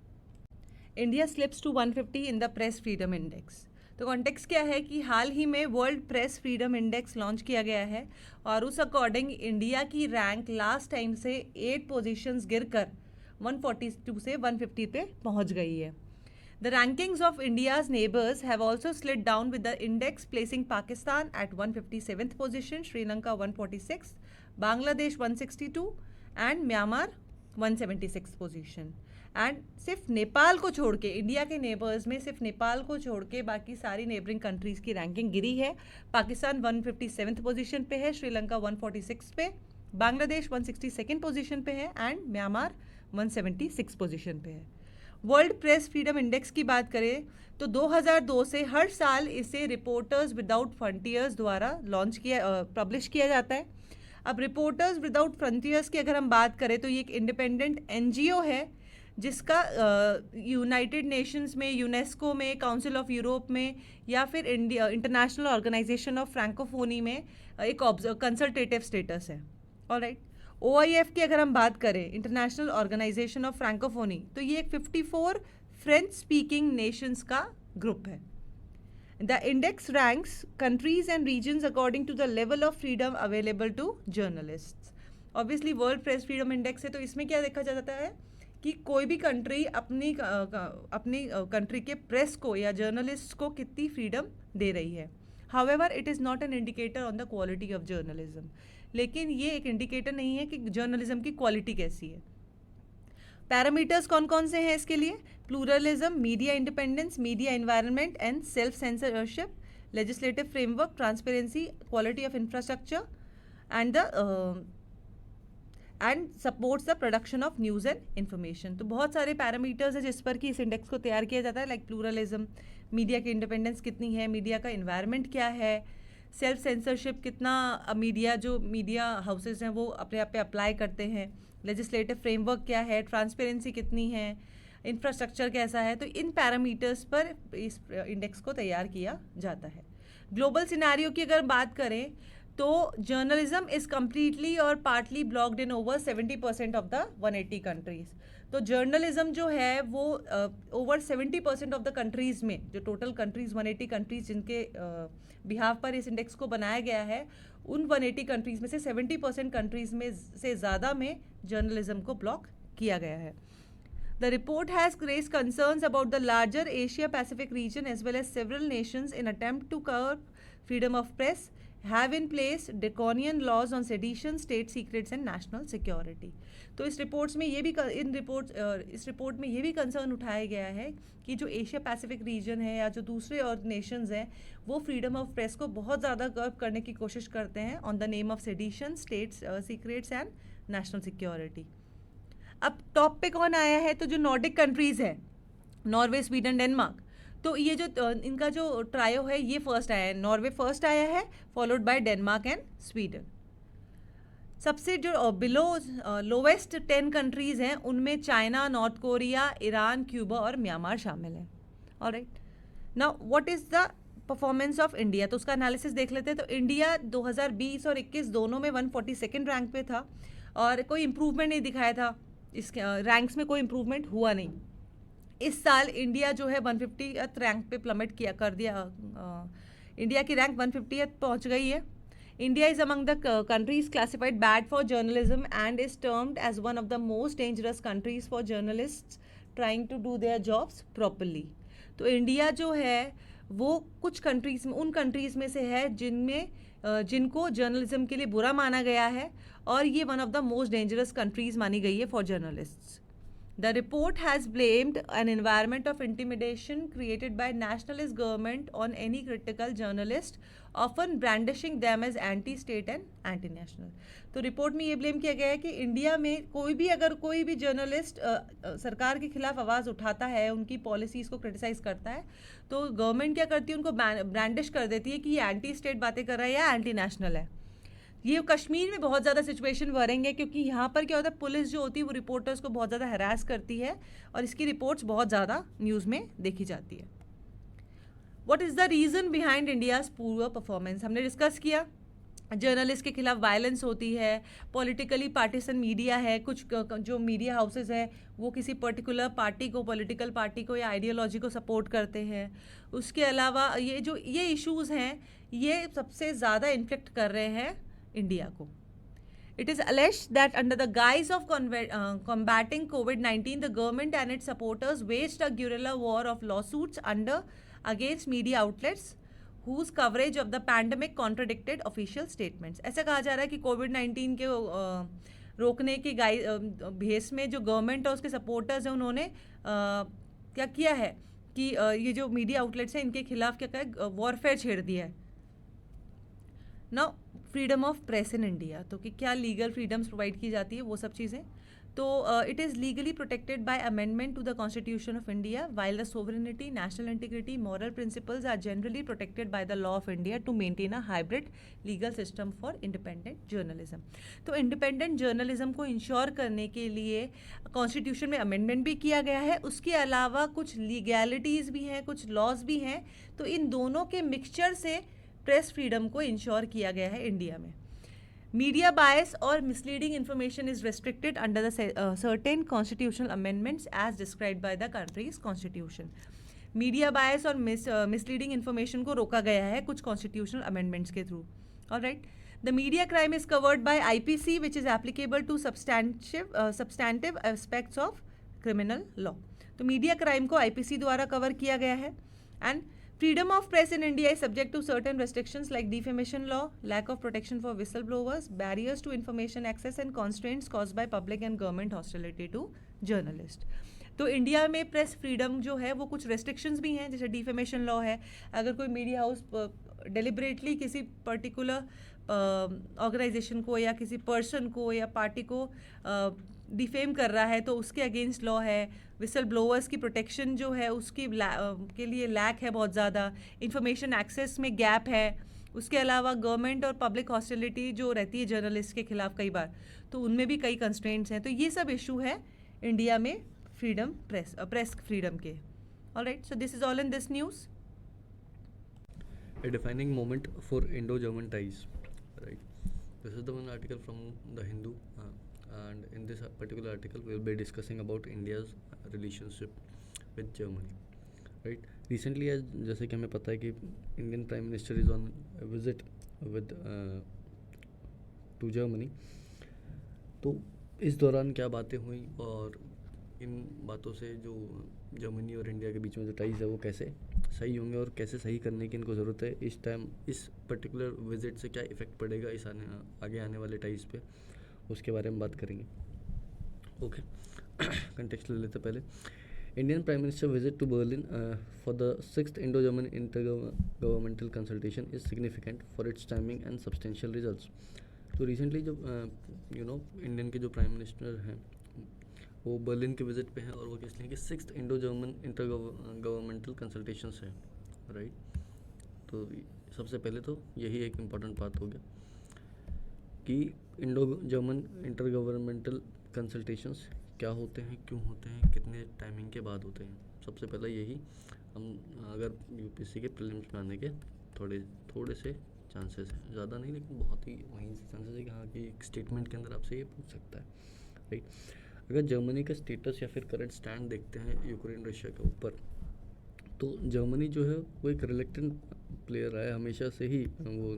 India slips to 150 in the press freedom index. तो कॉन्टेक्स्ट क्या है कि हाल ही में world press freedom index launch किया गया है और उस अकॉर्डिंग इंडिया की रैंक लास्ट टाइम से 8 पोजीशंस गिरकर 142 से 150 पे पहुंच गई है. The rankings of India's neighbors have also slid down with the index placing Pakistan at 157th position, Sri Lanka 146th, Bangladesh 162 and Myanmar 176th position. And सिर्फ नेपाल को छोड़ के, इंडिया के नेबर्स में सिर्फ नेपाल को छोड़ के बाकी सारी नेबरिंग कंट्रीज़ की रैंकिंग गिरी है. पाकिस्तान 157th पोजीशन पे है, श्रीलंका 146 पे, बांग्लादेश 162nd पोजीशन पे है एंड म्यांमार 176 पोजीशन पे है. वर्ल्ड प्रेस फ्रीडम इंडेक्स की बात करें तो 2002 से हर साल इसे रिपोर्टर्स विदाउट फ्रंटियर्स द्वारा पब्लिश किया जाता है. अब रिपोर्टर्स विदाउट फ्रंटियर्स की अगर हम बात करें तो ये एक इंडिपेंडेंट एनजीओ है जिसका यूनाइटेड नेशंस में, यूनेस्को में, काउंसिल ऑफ यूरोप में या फिर इंटरनेशनल ऑर्गेनाइजेशन ऑफ फ्रैंकोफोनी में एक कंसल्टेटिव स्टेटस है. ऑलराइट. OIF की अगर हम बात करें, इंटरनेशनल ऑर्गेनाइजेशन ऑफ फ्रैंकोफोनी, तो ये एक 54 फ्रेंच स्पीकिंग नेशंस का ग्रुप है. The index ranks countries and regions according to the level of freedom available to journalists. Obviously world press freedom index है तो इसमें क्या देखा जाता है कि कोई भी कंट्री अपनी कंट्री के प्रेस को या जर्नलिस्ट को कितनी फ्रीडम दे रही है. However it is not an indicator on the quality of journalism. लेकिन ये एक इंडिकेटर नहीं है कि जर्नलिज्म की क्वालिटी कैसी है. पैरामीटर्स कौन कौन से हैं इसके लिए? Pluralism, media independence, media environment and self censorship, legislative framework, transparency, quality of infrastructure and supports the production of news and information. तो बहुत सारे पैरामीटर्स हैं जिस पर कि इस इंडेक्स को तैयार किया जाता है, लाइक प्लूरलिज्म, मीडिया की इंडिपेंडेंस कितनी है, मीडिया का इन्वायरमेंट क्या है, सेल्फ सेंसरशिप कितना मीडिया जो मीडिया हाउसेस हैं वो अपने आप पे अप्लाई करते हैं, लेजिस्लेटिव फ्रेमवर्क क्या है, ट्रांसपेरेंसी कितनी है, इंफ्रास्ट्रक्चर कैसा है. तो इन पैरामीटर्स पर इस इंडेक्स को तैयार किया जाता है. ग्लोबल सिनेरियो की अगर बात करें तो जर्नलिज्म इज़ कम्प्लीटली और partly blocked in over 70% of the 180 countries. तो जर्नलिज्म जो है वो ओवर 70% ऑफ द कंट्रीज़ में, जो टोटल कंट्रीज़ 180 कंट्रीज़ जिनके बिहाफ पर इस इंडेक्स को बनाया गया है, उन 180 कंट्रीज़ में से 70% कंट्रीज़ में से ज़्यादा में जर्नलिज्म को ब्लॉक किया गया है. The report has raised concerns about the larger Asia-Pacific region as well as several nations in attempt to curb freedom of press have in place draconian laws on sedition, state secrets and national security. तो इस report में ये भी concern उठाया गया है कि जो एशिया पैसिफिक रीजन है या जो दूसरे और नेशंस हैं वो फ्रीडम ऑफ प्रेस को बहुत ज़्यादा कर्ब करने की कोशिश करते हैं on the name of sedition, states secrets and national security. अब टॉप पे कौन आया है? तो जो नॉर्डिक कंट्रीज़ है, नॉर्वे, स्वीडन, डेनमार्क, तो ये जो इनका जो ट्रायो है ये फर्स्ट आया है. नॉर्वे फर्स्ट आया है, followed by Denmark and Sweden. सबसे जो बिलो लोवेस्ट 10 कंट्रीज़ हैं उनमें China, north Korea, Iran, Cuba और म्यांमार शामिल हैं. Alright. Now what is the performance of India? तो उसका एनालिसिस देख लेते हैं. तो इंडिया 2020 और 21 दोनों में 142nd रैंक पे था और कोई इम्प्रूवमेंट नहीं दिखाया था. इसके रैंक्स में कोई इम्प्रूवमेंट हुआ नहीं. इस साल इंडिया जो है 150th रैंक पे प्लमेट कर दिया. इंडिया की रैंक 150th पहुंच गई है. India is among the countries classified bad for journalism and is termed as one of the most dangerous countries for journalists trying to do their jobs properly. तो India जो है वो कुछ countries में, उन कंट्रीज़ में से है जिनको जर्नलिज्म के लिए बुरा माना गया है और ये one of the most dangerous countries मानी गई है for journalists. The report has blamed an environment of intimidation created by nationalist government on any critical journalist, often brandishing them as anti-state and anti-national. तो report में ये blame किया गया है कि इंडिया में कोई भी जर्नलिस्ट सरकार के खिलाफ आवाज़ उठाता है, उनकी पॉलिसीज़ को क्रिटिसाइज़ करता है, तो गवर्नमेंट क्या करती है, उनको ब्रांडिश कर देती है कि ये एंटी स्टेट बातें कर रहा है या एंटी नेशनल है. ये कश्मीर में बहुत ज़्यादा सिचुएशन बढ़ेंगे क्योंकि यहाँ पर क्या होता है, पुलिस जो होती है वो रिपोर्टर्स को बहुत ज़्यादा हरास करती है और इसकी रिपोर्ट्स बहुत ज़्यादा न्यूज़ में देखी जाती है. What is the reason behind India's poor performance? हमने डिस्कस किया जर्नलिस्ट के खिलाफ वायलेंस होती है, पॉलिटिकली पार्टीसन मीडिया है, कुछ जो मीडिया हाउसेस है वो किसी पर्टिकुलर पार्टी को, पॉलिटिकल पार्टी को या आइडियोलॉजी को सपोर्ट करते हैं। उसके अलावा ये इश्यूज हैं, ये सबसे ज़्यादा इन्फ्लिक्ट कर रहे हैं इंडिया को। It is alleged that under the guise of combating COVID-19, the government and its supporters waged a guerrilla war of lawsuits against media outlets whose coverage of the pandemic contradicted official statements. ऐसा कहा जा रहा है कि कोविड-19 के रोकने के भेस में जो गवर्नमेंट और उसके सपोर्टर्स हैं उन्होंने क्या किया है कि ये जो मीडिया आउटलेट्स हैं इनके खिलाफ क्या कहा, वॉरफेयर छेड़ दिया है। Now freedom of press in India, तो कि क्या लीगल फ्रीडम्स प्रोवाइड की जाती है वो सब चीज़ें, तो it is legally protected by amendment to the constitution of India, while the sovereignty, national integrity, moral principles are generally protected by the law of India to maintain a hybrid legal system for independent journalism. तो independent journalism को ensure करने के लिए constitution में amendment भी किया गया है, उसके अलावा कुछ लीगैलिटीज़ भी हैं, कुछ लॉज भी हैं, तो इन दोनों के मिक्सचर से प्रेस फ्रीडम को इंश्योर किया गया है इंडिया में। मीडिया बायस और misleading information is restricted under the certain constitutional amendments as described by the country's constitution. Media bias और मिसलीडिंग इन्फॉर्मेशन को रोका गया है कुछ कॉन्स्टिट्यूशनल अमेंडमेंट्स के through. Alright, the media crime is covered by IPC which is applicable to substantive aspects of criminal law. तो media crime को IPC द्वारा कवर किया गया है। And freedom of press in India is subject to certain restrictions like defamation law, lack of protection for whistleblowers, barriers to information access and constraints caused by public and government hostility to journalists. तो India में press freedom जो है वो कुछ restrictions भी हैं, जैसे defamation law है। अगर कोई मीडिया हाउस डेलिबरेटली किसी पर्टिकुलर ऑर्गेनाइजेशन को या किसी पर्सन को या पार्टी को डिफेम कर रहा है तो उसके अगेंस्ट लॉ है। विसल ब्लोअर्स की प्रोटेक्शन जो है उसकी के लिए लैक है बहुत ज़्यादा, इंफॉर्मेशन एक्सेस में गैप है। उसके अलावा गवर्नमेंट और पब्लिक हॉस्टिलिटी जो रहती है जर्नलिस्ट के खिलाफ कई बार, तो उनमें भी कई कंस्ट्रेंट्स हैं। तो ये सब इशू है इंडिया में फ्रीडम प्रेस फ्रीडम के। Alright, so this is all in this news. A defining moment for Indo-German ties, right? This is the one article from the Hindu, and in this particular article we will be discussing about India's relationship with Germany, right? Recently, as जैसे कि हमें पता है कि Indian Prime Minister is on a visit with to Germany, तो इस दौरान क्या बातें हुई और इन बातों से जो जर्मनी और इंडिया के बीच में जो टाइज है वो कैसे सही होंगे और कैसे सही करने की इनको ज़रूरत है इस टाइम, इस पर्टिकुलर विजिट से क्या इफ़ेक्ट पड़ेगा इस आगे आने वाले टाइज पे, उसके बारे में बात करेंगे। ओके, कंटेक्स्ट ले लेते पहले। Indian prime minister visit to Berlin for the 6th Indo German intergovernmental consultation is significant for its timing and substantial results. तो रिसेंटली जो इंडियन के जो प्राइम मिनिस्टर हैं वो बर्लिन के विज़िट पे हैं, और वो इसलिए कि 6th Indo German intergovernmental consultations है, राइट। तो सबसे पहले तो यही एक इम्पॉर्टेंट बात हो गया कि इंडो जर्मन इंटरगवर्नमेंटल कंसल्टेशंस क्या होते हैं, क्यों होते हैं, कितने टाइमिंग के बाद होते हैं। सबसे पहले यही हम अगर UPSC के प्रीलिम्स में आने के थोड़े से चांसेस हैं, ज़्यादा नहीं लेकिन बहुत ही वहीं से चांसेस है कि हाँ कि एक स्टेटमेंट के अंदर आपसे ये पूछ सकता है, राइट। अगर जर्मनी का स्टेटस या फिर करंट स्टैंड देखते हैं यूक्रेन रशिया के ऊपर, तो जर्मनी जो है वो एक रिलेक्टेंट प्लेयर रहा है हमेशा से ही। वो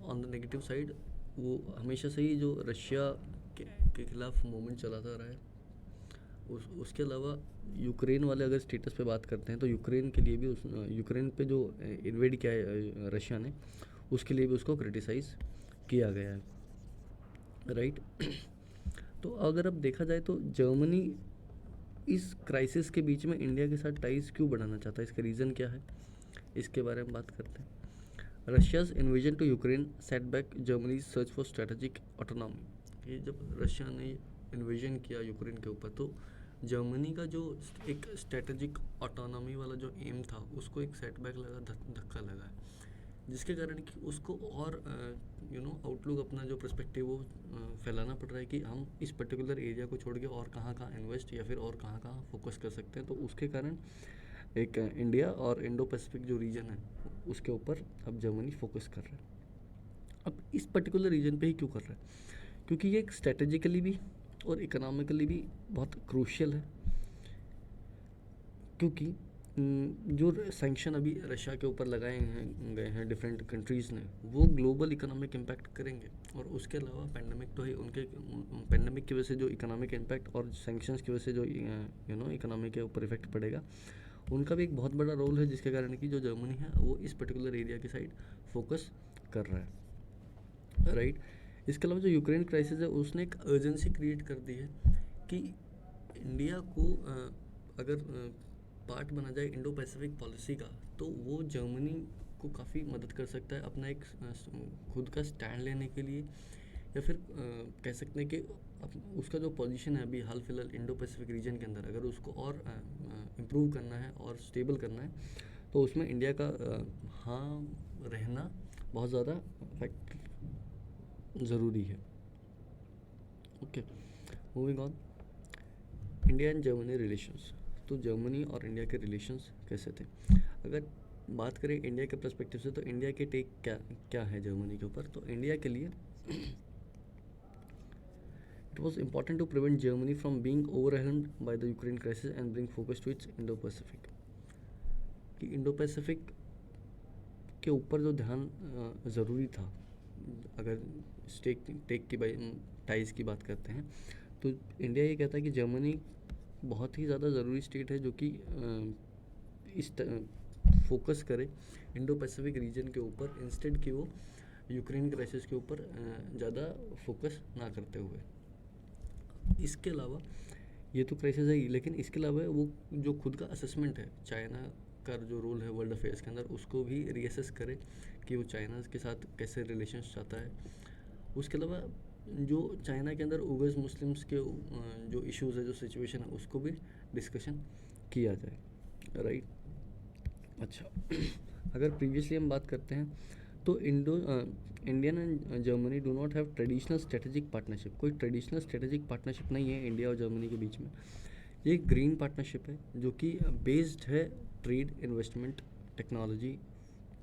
ऑन द नेगेटिव साइड वो हमेशा से ही जो रशिया के खिलाफ मूवमेंट चलाता रहा है। उसके अलावा यूक्रेन वाले अगर स्टेटस पे बात करते हैं तो यूक्रेन के लिए भी यूक्रेन पे जो इन्वेड किया है रशिया ने, उसके लिए भी उसको क्रिटिसाइज़ किया गया है, राइट। तो अगर अब देखा जाए तो जर्मनी इस क्राइसिस के बीच में इंडिया के साथ टाइज क्यों बढ़ाना चाहता है, इसका रीज़न क्या है, इसके बारे में बात करते हैं। Russia's invasion to Ukraine set back Germany search for strategic autonomy. ये जब रशिया ने इन्वेजन किया यूक्रेन के ऊपर तो जर्मनी का जो एक स्ट्रेटेजिक ऑटोनॉमी वाला जो एम था उसको एक सेटबैक लगा, धक्का लगा, जिसके कारण कि उसको और आउटलुक अपना जो पर्सपेक्टिव वो फैलाना पड़ रहा है कि हम इस पर्टिकुलर एरिया को छोड़ के और कहाँ इन्वेस्ट या फिर और कहाँ फोकस कर सकते हैं। तो उसके कारण एक इंडिया और इंडो पैसिफिक जो रीजन है उसके ऊपर अब जर्मनी फोकस कर रहा है, अब इस पर्टिकुलर रीजन पे ही क्यों कर रहा है? क्योंकि ये स्ट्रेटेजिकली भी और इकोनॉमिकली भी बहुत क्रूशियल है। क्योंकि जो सैंक्शन अभी रशिया के ऊपर लगाए गए हैं डिफरेंट कंट्रीज़ ने, वो ग्लोबल इकोनॉमिक इम्पैक्ट करेंगे। और उसके अलावा पेंडेमिक तो है, उनके पेंडेमिक की वजह से जो इकोनॉमिक इम्पैक्ट और सैंक्शंस की वजह से जो इकोनॉमी के ऊपर इफेक्ट पड़ेगा, उनका भी एक बहुत बड़ा रोल है, जिसके कारण कि जो जर्मनी है वो इस पर्टिकुलर एरिया की साइड फोकस कर रहा है, राइट। इसके अलावा जो यूक्रेन क्राइसिस है, उसने एक अर्जेंसी क्रिएट कर दी है कि इंडिया को अगर पार्ट बना जाए इंडो पैसिफिक पॉलिसी का, तो वो जर्मनी को काफ़ी मदद कर सकता है अपना एक खुद का स्टैंड लेने के लिए, या फिर कह सकते हैं कि उसका जो पोजीशन है अभी हाल फिलहाल इंडो पैसिफिक रीजन के अंदर, अगर उसको और इम्प्रूव करना है और स्टेबल करना है, तो उसमें इंडिया का हाँ रहना बहुत ज़्यादा ज़रूरी है। Okay, moving on, India and Germany relations. तो जर्मनी और इंडिया के रिलेशंस कैसे थे? अगर बात करें इंडिया के पर्सपेक्टिव से, तो इंडिया के टेक क्या है जर्मनी के ऊपर? तो इंडिया के लिए it was important to prevent Germany from being overwhelmed by the Ukraine crisis and bring focus to its Indo Pacific. कि इंडो पैसिफिक के ऊपर जो ध्यान ज़रूरी था, अगर टेक की टाइज की बात करते हैं, तो इंडिया ये कहता है कि जर्मनी बहुत ही ज़्यादा ज़रूरी स्टेट है जो कि इस फोकस करे इंडो पैसिफिक रीजन के ऊपर, इंस्टेड कि वो यूक्रेन क्राइसिस के ऊपर ज़्यादा फोकस ना करते हुए। इसके अलावा ये तो क्राइसिस है ही, लेकिन इसके अलावा वो जो खुद का असेसमेंट है चाइना का जो रोल है वर्ल्ड अफेयर्स के अंदर, उसको भी रीअसेस करे कि वो चाइना के साथ कैसे रिलेशंस चाहता है। उसके अलावा जो चाइना के अंदर उगर्स मुस्लिम्स के जो इश्यूज़ है, जो सिचुएशन है, उसको भी डिस्कशन किया जाए, राइट। अच्छा, अगर प्रीवियसली हम बात करते हैं तो Indian and Germany do not have traditional strategic partnership. कोई ट्रेडिशनल स्ट्रेटेजिक पार्टनरशिप नहीं है इंडिया और जर्मनी के बीच में। ये एक ग्रीन पार्टनरशिप है जो कि बेस्ड है trade, investment, technology,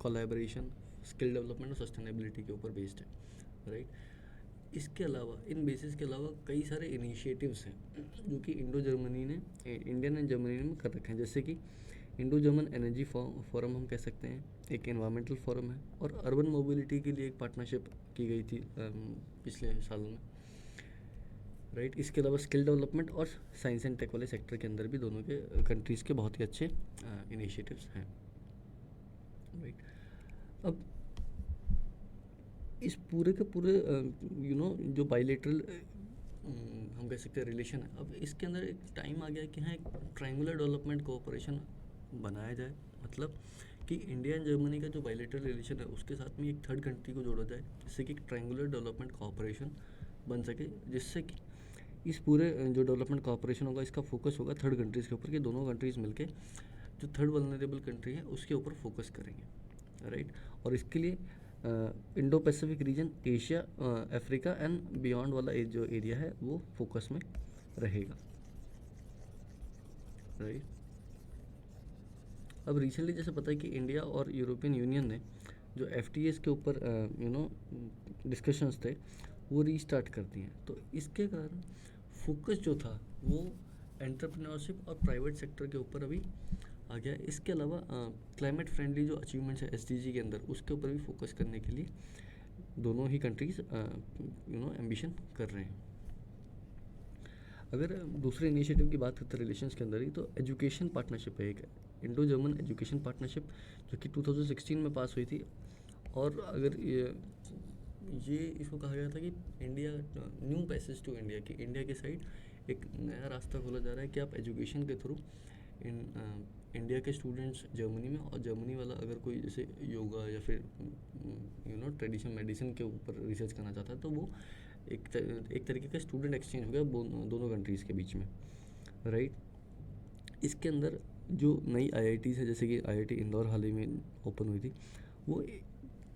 collaboration, skill development और सस्टेनेबिलिटी के ऊपर बेस्ड है, राइट। इसके अलावा इन बेसिस के अलावा कई सारे इनिशिएटिव्स हैं जो कि इंडियन एंड जर्मनी ने कर रखे हैं, जैसे कि इंडो जर्मन एनर्जी फोरम हम कह सकते हैं, एक एनवायरमेंटल फोरम है, और अर्बन मोबिलिटी के लिए एक पार्टनरशिप की गई थी पिछले सालों में, राइट। इसके अलावा स्किल डेवलपमेंट और साइंस एंड टेक वाले सेक्टर के अंदर भी दोनों के कंट्रीज़ के बहुत ही अच्छे इनिशिएटिव्स हैं, राइट। अब इस पूरे के पूरे जो बायलैटरल हम कह सकते हैं रिलेशन है, अब इसके अंदर एक टाइम आ गया कि हाँ एक ट्रायंगुलर डेवलपमेंट कोऑपरेशन बनाया जाए। मतलब कि इंडिया एंड जर्मनी का जो बायलैटरल रिलेशन है उसके साथ में एक थर्ड कंट्री को जोड़ा जाए, जिससे कि एक ट्रायंगुलर डेवलपमेंट कोऑपरेशन बन सके, जिससे कि इस पूरे जो डेवलपमेंट कोऑपरेशन होगा इसका फोकस होगा थर्ड कंट्रीज़ के ऊपर, कि दोनों कंट्रीज़ मिलके जो थर्ड वल्नरेबल कंट्री है उसके ऊपर फोकस करेंगे, राइट। और इसके लिए Indo Pacific region, Asia, Africa and beyond वाला जो एरिया है वो फोकस में रहेगा, राइट। अब रिसेंटली जैसे पता है कि इंडिया और यूरोपियन यूनियन ने जो FTAs के ऊपर डिस्कशंस थे वो रीस्टार्ट कर दिए हैं। तो इसके कारण फोकस जो था वो एंटरप्रेन्योरशिप और प्राइवेट सेक्टर के ऊपर अभी आ गया। इसके अलावा क्लाइमेट फ्रेंडली जो अचीवमेंट्स है SDG के अंदर, उसके ऊपर भी फोकस करने के लिए दोनों ही कंट्रीज़ एम्बिशन कर रहे हैं। अगर दूसरे इनिशिएटिव की बात करते हैं रिलेशंस के अंदर ही, तो एजुकेशन पार्टनरशिप है एक इंडो जर्मन एजुकेशन पार्टनरशिप, जो कि 2016 में पास हुई थी। और अगर ये इसको कहा गया था कि India new passage to India, कि इंडिया के साइड एक नया रास्ता खोला जा रहा है कि आप एजुकेशन के थ्रू इंडिया के स्टूडेंट्स जर्मनी में, और जर्मनी वाला अगर कोई जैसे योगा या फिर ट्रेडिशनल मेडिसिन के ऊपर रिसर्च करना चाहता है, तो वो एक तरीके का स्टूडेंट एक्सचेंज हो गया दोनों कंट्रीज़ के बीच में, राइट। इसके अंदर जो नई IITs है, जैसे कि IIT इंदौर हाल ही में ओपन हुई थी, वो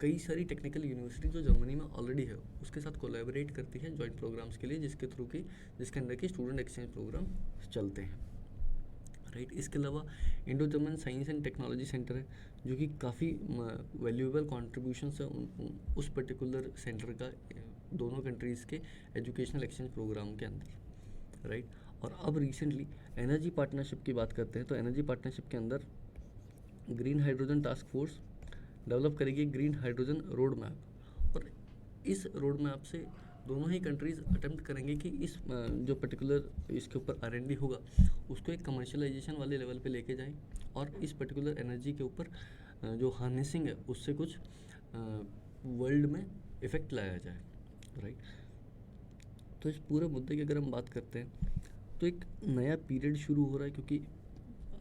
कई सारी टेक्निकल यूनिवर्सिटी जो जर्मनी में ऑलरेडी है उसके साथ कोलैबोरेट करती है जॉइंट प्रोग्राम्स के लिए, जिसके अंदर की स्टूडेंट एक्सचेंज प्रोग्राम चलते हैं, राइट। इसके अलावा Indo German science and technology centre है, जो कि काफ़ी वैल्यूएबल कॉन्ट्रीब्यूशंस है उस पर्टिकुलर सेंटर का दोनों कंट्रीज़ के एजुकेशनल एक्सचेंज प्रोग्राम के अंदर, राइट। और अब रिसेंटली एनर्जी पार्टनरशिप की बात करते हैं, तो एनर्जी पार्टनरशिप के अंदर green hydrogen task force develop करेगी ग्रीन हाइड्रोजन रोड मैप, और इस रोड मैप से दोनों ही कंट्रीज़ अटेम्प्ट करेंगे कि इस जो पर्टिकुलर इसके ऊपर R&D होगा उसको एक कमर्शलाइजेशन वाले लेवल पे लेके जाएं, और इस पर्टिकुलर एनर्जी के ऊपर जो हार्नेसिंग है उससे कुछ वर्ल्ड में इफ़ेक्ट लाया जाए, राइट। तो इस पूरे मुद्दे की अगर हम बात करते हैं तो एक नया पीरियड शुरू हो रहा है, क्योंकि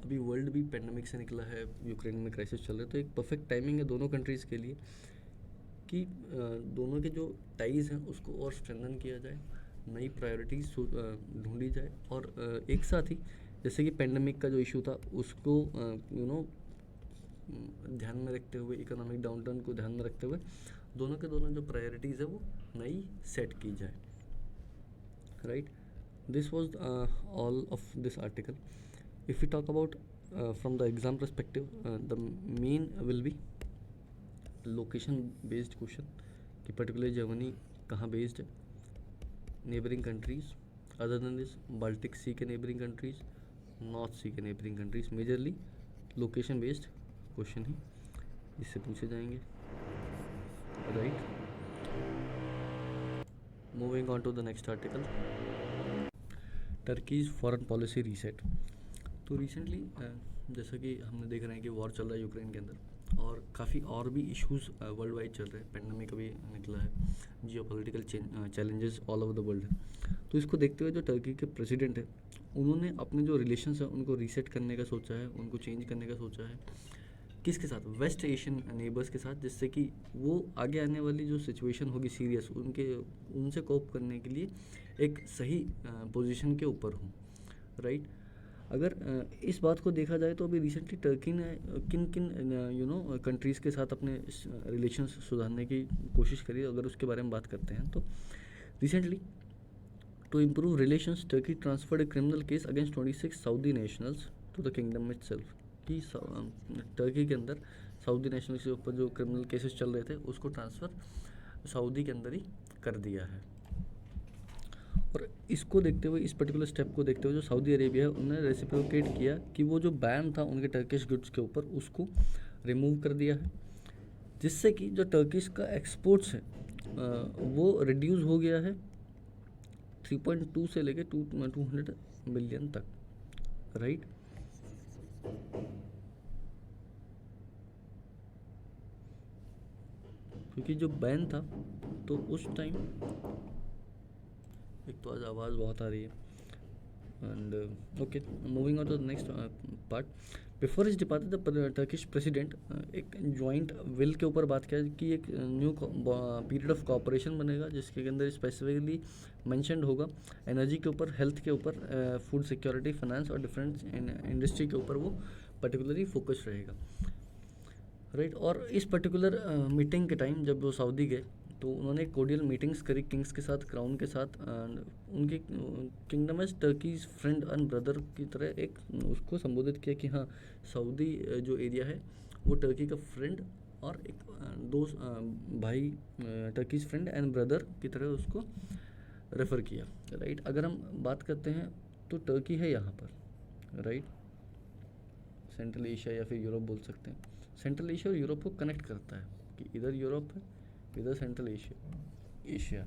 अभी वर्ल्ड भी पेंडेमिक से निकला है, यूक्रेन में क्राइसिस चल रहा है, तो एक परफेक्ट टाइमिंग है दोनों कंट्रीज़ के लिए कि दोनों के जो टाइज़ हैं उसको और स्ट्रेंथन किया जाए, नई प्रायोरिटीज़ ढूंढी जाए, और एक साथ ही जैसे कि पेंडेमिक का जो इशू था उसको ध्यान में रखते हुए, इकोनॉमिक डाउनटर्न को ध्यान में रखते हुए दोनों के दोनों जो प्रायोरिटीज़ है वो नई सेट की जाए, right. This was all of this article. If we talk about from the exam perspective, the main will be location based question कि particular Germany कहाँ based है, neighboring countries, other than this Baltic Sea के neighboring countries, North Sea के neighboring countries, majorly location based question ही इससे पूछे जाएंगे, right. Moving on to the next article, Turkey's foreign policy reset. तो recently जैसा कि हमने देख रहे हैं कि वॉर चल रहा है यूक्रेन के अंदर, और काफ़ी और भी इश्यूज वर्ल्ड वाइड चल रहे हैं, पेंडेमिक अभी निकला है, geopolitical challenges all over the world है। तो इसको देखते हुए जो टर्की के प्रेसिडेंट है उन्होंने अपने जो रिलेशंस हैं उनको रीसेट करने का सोचा है, उनको चेंज करने का सोचा है, किसके साथ, वेस्ट एशियन नेबर्स के साथ, जिससे कि वो आगे आने वाली जो सिचुएशन होगी सीरियस उनसे कोप करने के लिए एक सही पोजीशन के ऊपर हों, राइट। अगर इस बात को देखा जाए तो अभी रिसेंटली टर्की ने किन किन कंट्रीज़ के साथ अपने रिलेशंस सुधारने की कोशिश करी, अगर उसके बारे में बात करते हैं तो recently to improve relations Turkey transferred a criminal case against 26 Saudi nationals to the kingdom itself, कि टर्की के अंदर सऊदी नेशनल्स के ऊपर जो क्रिमिनल केसेस चल रहे थे उसको ट्रांसफ़र सऊदी के अंदर ही कर दिया है। और इसको देखते हुए, इस पर्टिकुलर स्टेप को देखते हुए जो सऊदी अरेबिया है उन्होंने रेसिप्रोकेट किया कि वो जो बैन था उनके टर्किश गुड्स के ऊपर उसको रिमूव कर दिया है, जिससे कि जो टर्किश का एक्सपोर्ट्स है वो रिड्यूस हो गया है 3.2 से लेके 200 बिलियन तक, राइट। क्योंकि जो बैन था तो उस टाइम, एक तो आज आवाज़ बहुत आ रही है, and okay, moving on to the next part. Before his departure the Turkish president एक जॉइंट विल के ऊपर बात किया कि एक न्यू पीरियड ऑफ कोऑपरेशन बनेगा, जिसके अंदर स्पेसिफिकली मेंशन्ड होगा एनर्जी के ऊपर, हेल्थ के ऊपर, फूड सिक्योरिटी, फाइनेंस और डिफरेंट इंडस्ट्री के ऊपर वो पर्टिकुलरली फोकस रहेगा, राइट। और इस पर्टिकुलर मीटिंग के टाइम जब वो सऊदी गए तो उन्होंने कोडियल मीटिंग्स करी किंग्स के साथ, क्राउन के साथ, उनके kingdom as Turkey's friend and brother की तरह एक उसको संबोधित किया कि हाँ सऊदी जो एरिया है वो टर्की का फ्रेंड और एक दोस्त भाई, टर्कीज फ्रेंड एंड ब्रदर की तरह उसको रेफ़र किया, राइट। अगर हम बात करते हैं तो टर्की है यहाँ पर, राइट, सेंट्रल एशिया या फिर यूरोप बोल सकते हैं, सेंट्रल एशिया और यूरोप को कनेक्ट करता है कि इधर यूरोप है, इधर सेंट्रल एशिया,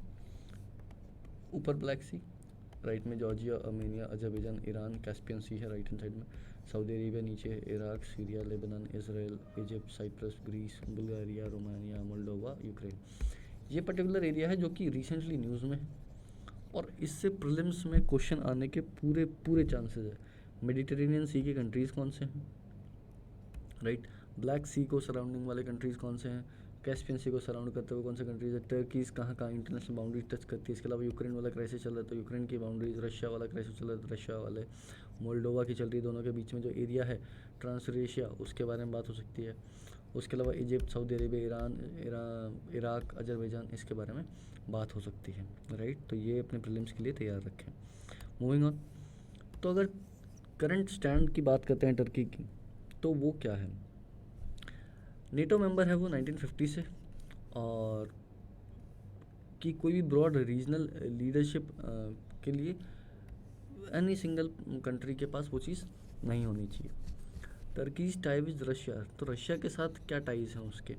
ऊपर ब्लैक सी, राइट में Georgia, Armenia, Azerbaijan, Iran, Caspian sea है राइट हैंड साइड में, सऊदी अरेबिया नीचे है, Iraq, Syria, Lebanon, Israel, Egypt, Cyprus, Greece, Bulgaria, Romania, Moldova, Ukraine. ये पर्टिकुलर एरिया है जो कि रिसेंटली न्यूज़ में है और इससे प्रीलिम्स में क्वेश्चन आने के पूरे चांसेस है। मेडिटेरेनियन सी के कंट्रीज़ कौन से हैं, राइट, ब्लैक सी को सराउंडिंग वाले कंट्रीज़ कौन से हैं, कैस्पियन सी को सराउंड करते हुए कौन से कंट्रीज है, टर्कीज़ कहाँ इंटरनेशनल बाउंड्रीज टच करती है। इसके अलावा यूक्रेन वाला क्राइसिस चल रहा है तो यूक्रेन की बाउंड्रीज, रशिया वाला क्राइसिस चल रहा है तो रशिया वाले, मोल्डोवा की चल रही है, दोनों के बीच में जो एरिया है ट्रांसरेशिया, उसके बारे में बात हो सकती है। उसके अलावा Egypt, Saudi Arabia, Iran, Iraq, Azerbaijan, इसके बारे में बात हो सकती है, राइट। तो ये अपने प्रीलिम्स के लिए तैयार रखें। मूविंग ऑन, तो अगर करंट स्टैंड की बात करते हैं टर्की की, तो वो क्या है। नेटो मेंबर है वो 1950 से, और कि कोई भी ब्रॉड रीजनल लीडरशिप के लिए एनी सिंगल कंट्री के पास वो चीज़ नहीं होनी चाहिए। टर्कीज टाई विद रशिया, तो रशिया के साथ क्या टाइज हैं उसके।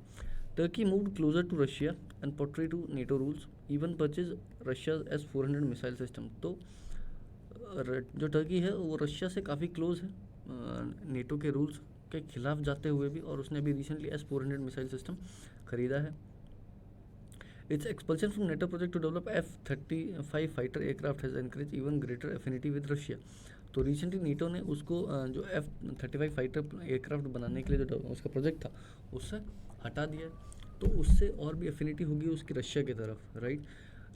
Turkey moved closer to Russia and portray to NATO rules, even purchase Russia S 400 missile system. तो जो टर्की है वो रशिया से काफ़ी क्लोज है नेटो के रूल्स के खिलाफ जाते हुए भी, और उसने अभी रिसेंटली एस 400 मिसाइल सिस्टम खरीदा है। Its expulsion from NATO project to develop F-35 fighter aircraft has encourage even greater affinity with Russia. तो रिसेंटली नेटो ने उसको जो F-35 फाइटर एयरक्राफ्ट बनाने के लिए जो उसका प्रोजेक्ट था उससे हटा दिया, तो उससे और भी एफिनिटी होगी उसकी रशिया की तरफ, राइट।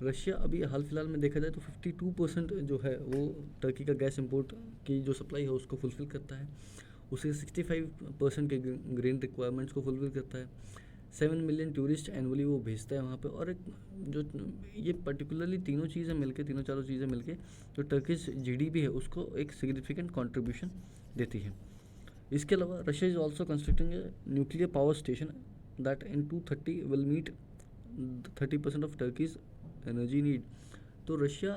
रशिया अभी हाल फिलहाल में देखा जाए तो 52% जो है वो टर्की का गैस इंपोर्ट की जो सप्लाई है उसको फुलफ़िल करता है, उसे 65% के ग्रेन रिक्वायरमेंट्स को फुलफ़िल करता है। 7 मिलियन टूरिस्ट एनुअली वो भेजता है वहाँ पे, और एक जो ये पर्टिकुलरली तीनों चीज़ें मिलके, तीनों चारों चीज़ें मिलके जो टर्किश जीडीपी है उसको एक सिग्निफिकेंट कंट्रीब्यूशन देती है। इसके अलावा Russia is also constructing a nuclear power station that in 2030 will meet 30% of Turkey's energy need. तो रशिया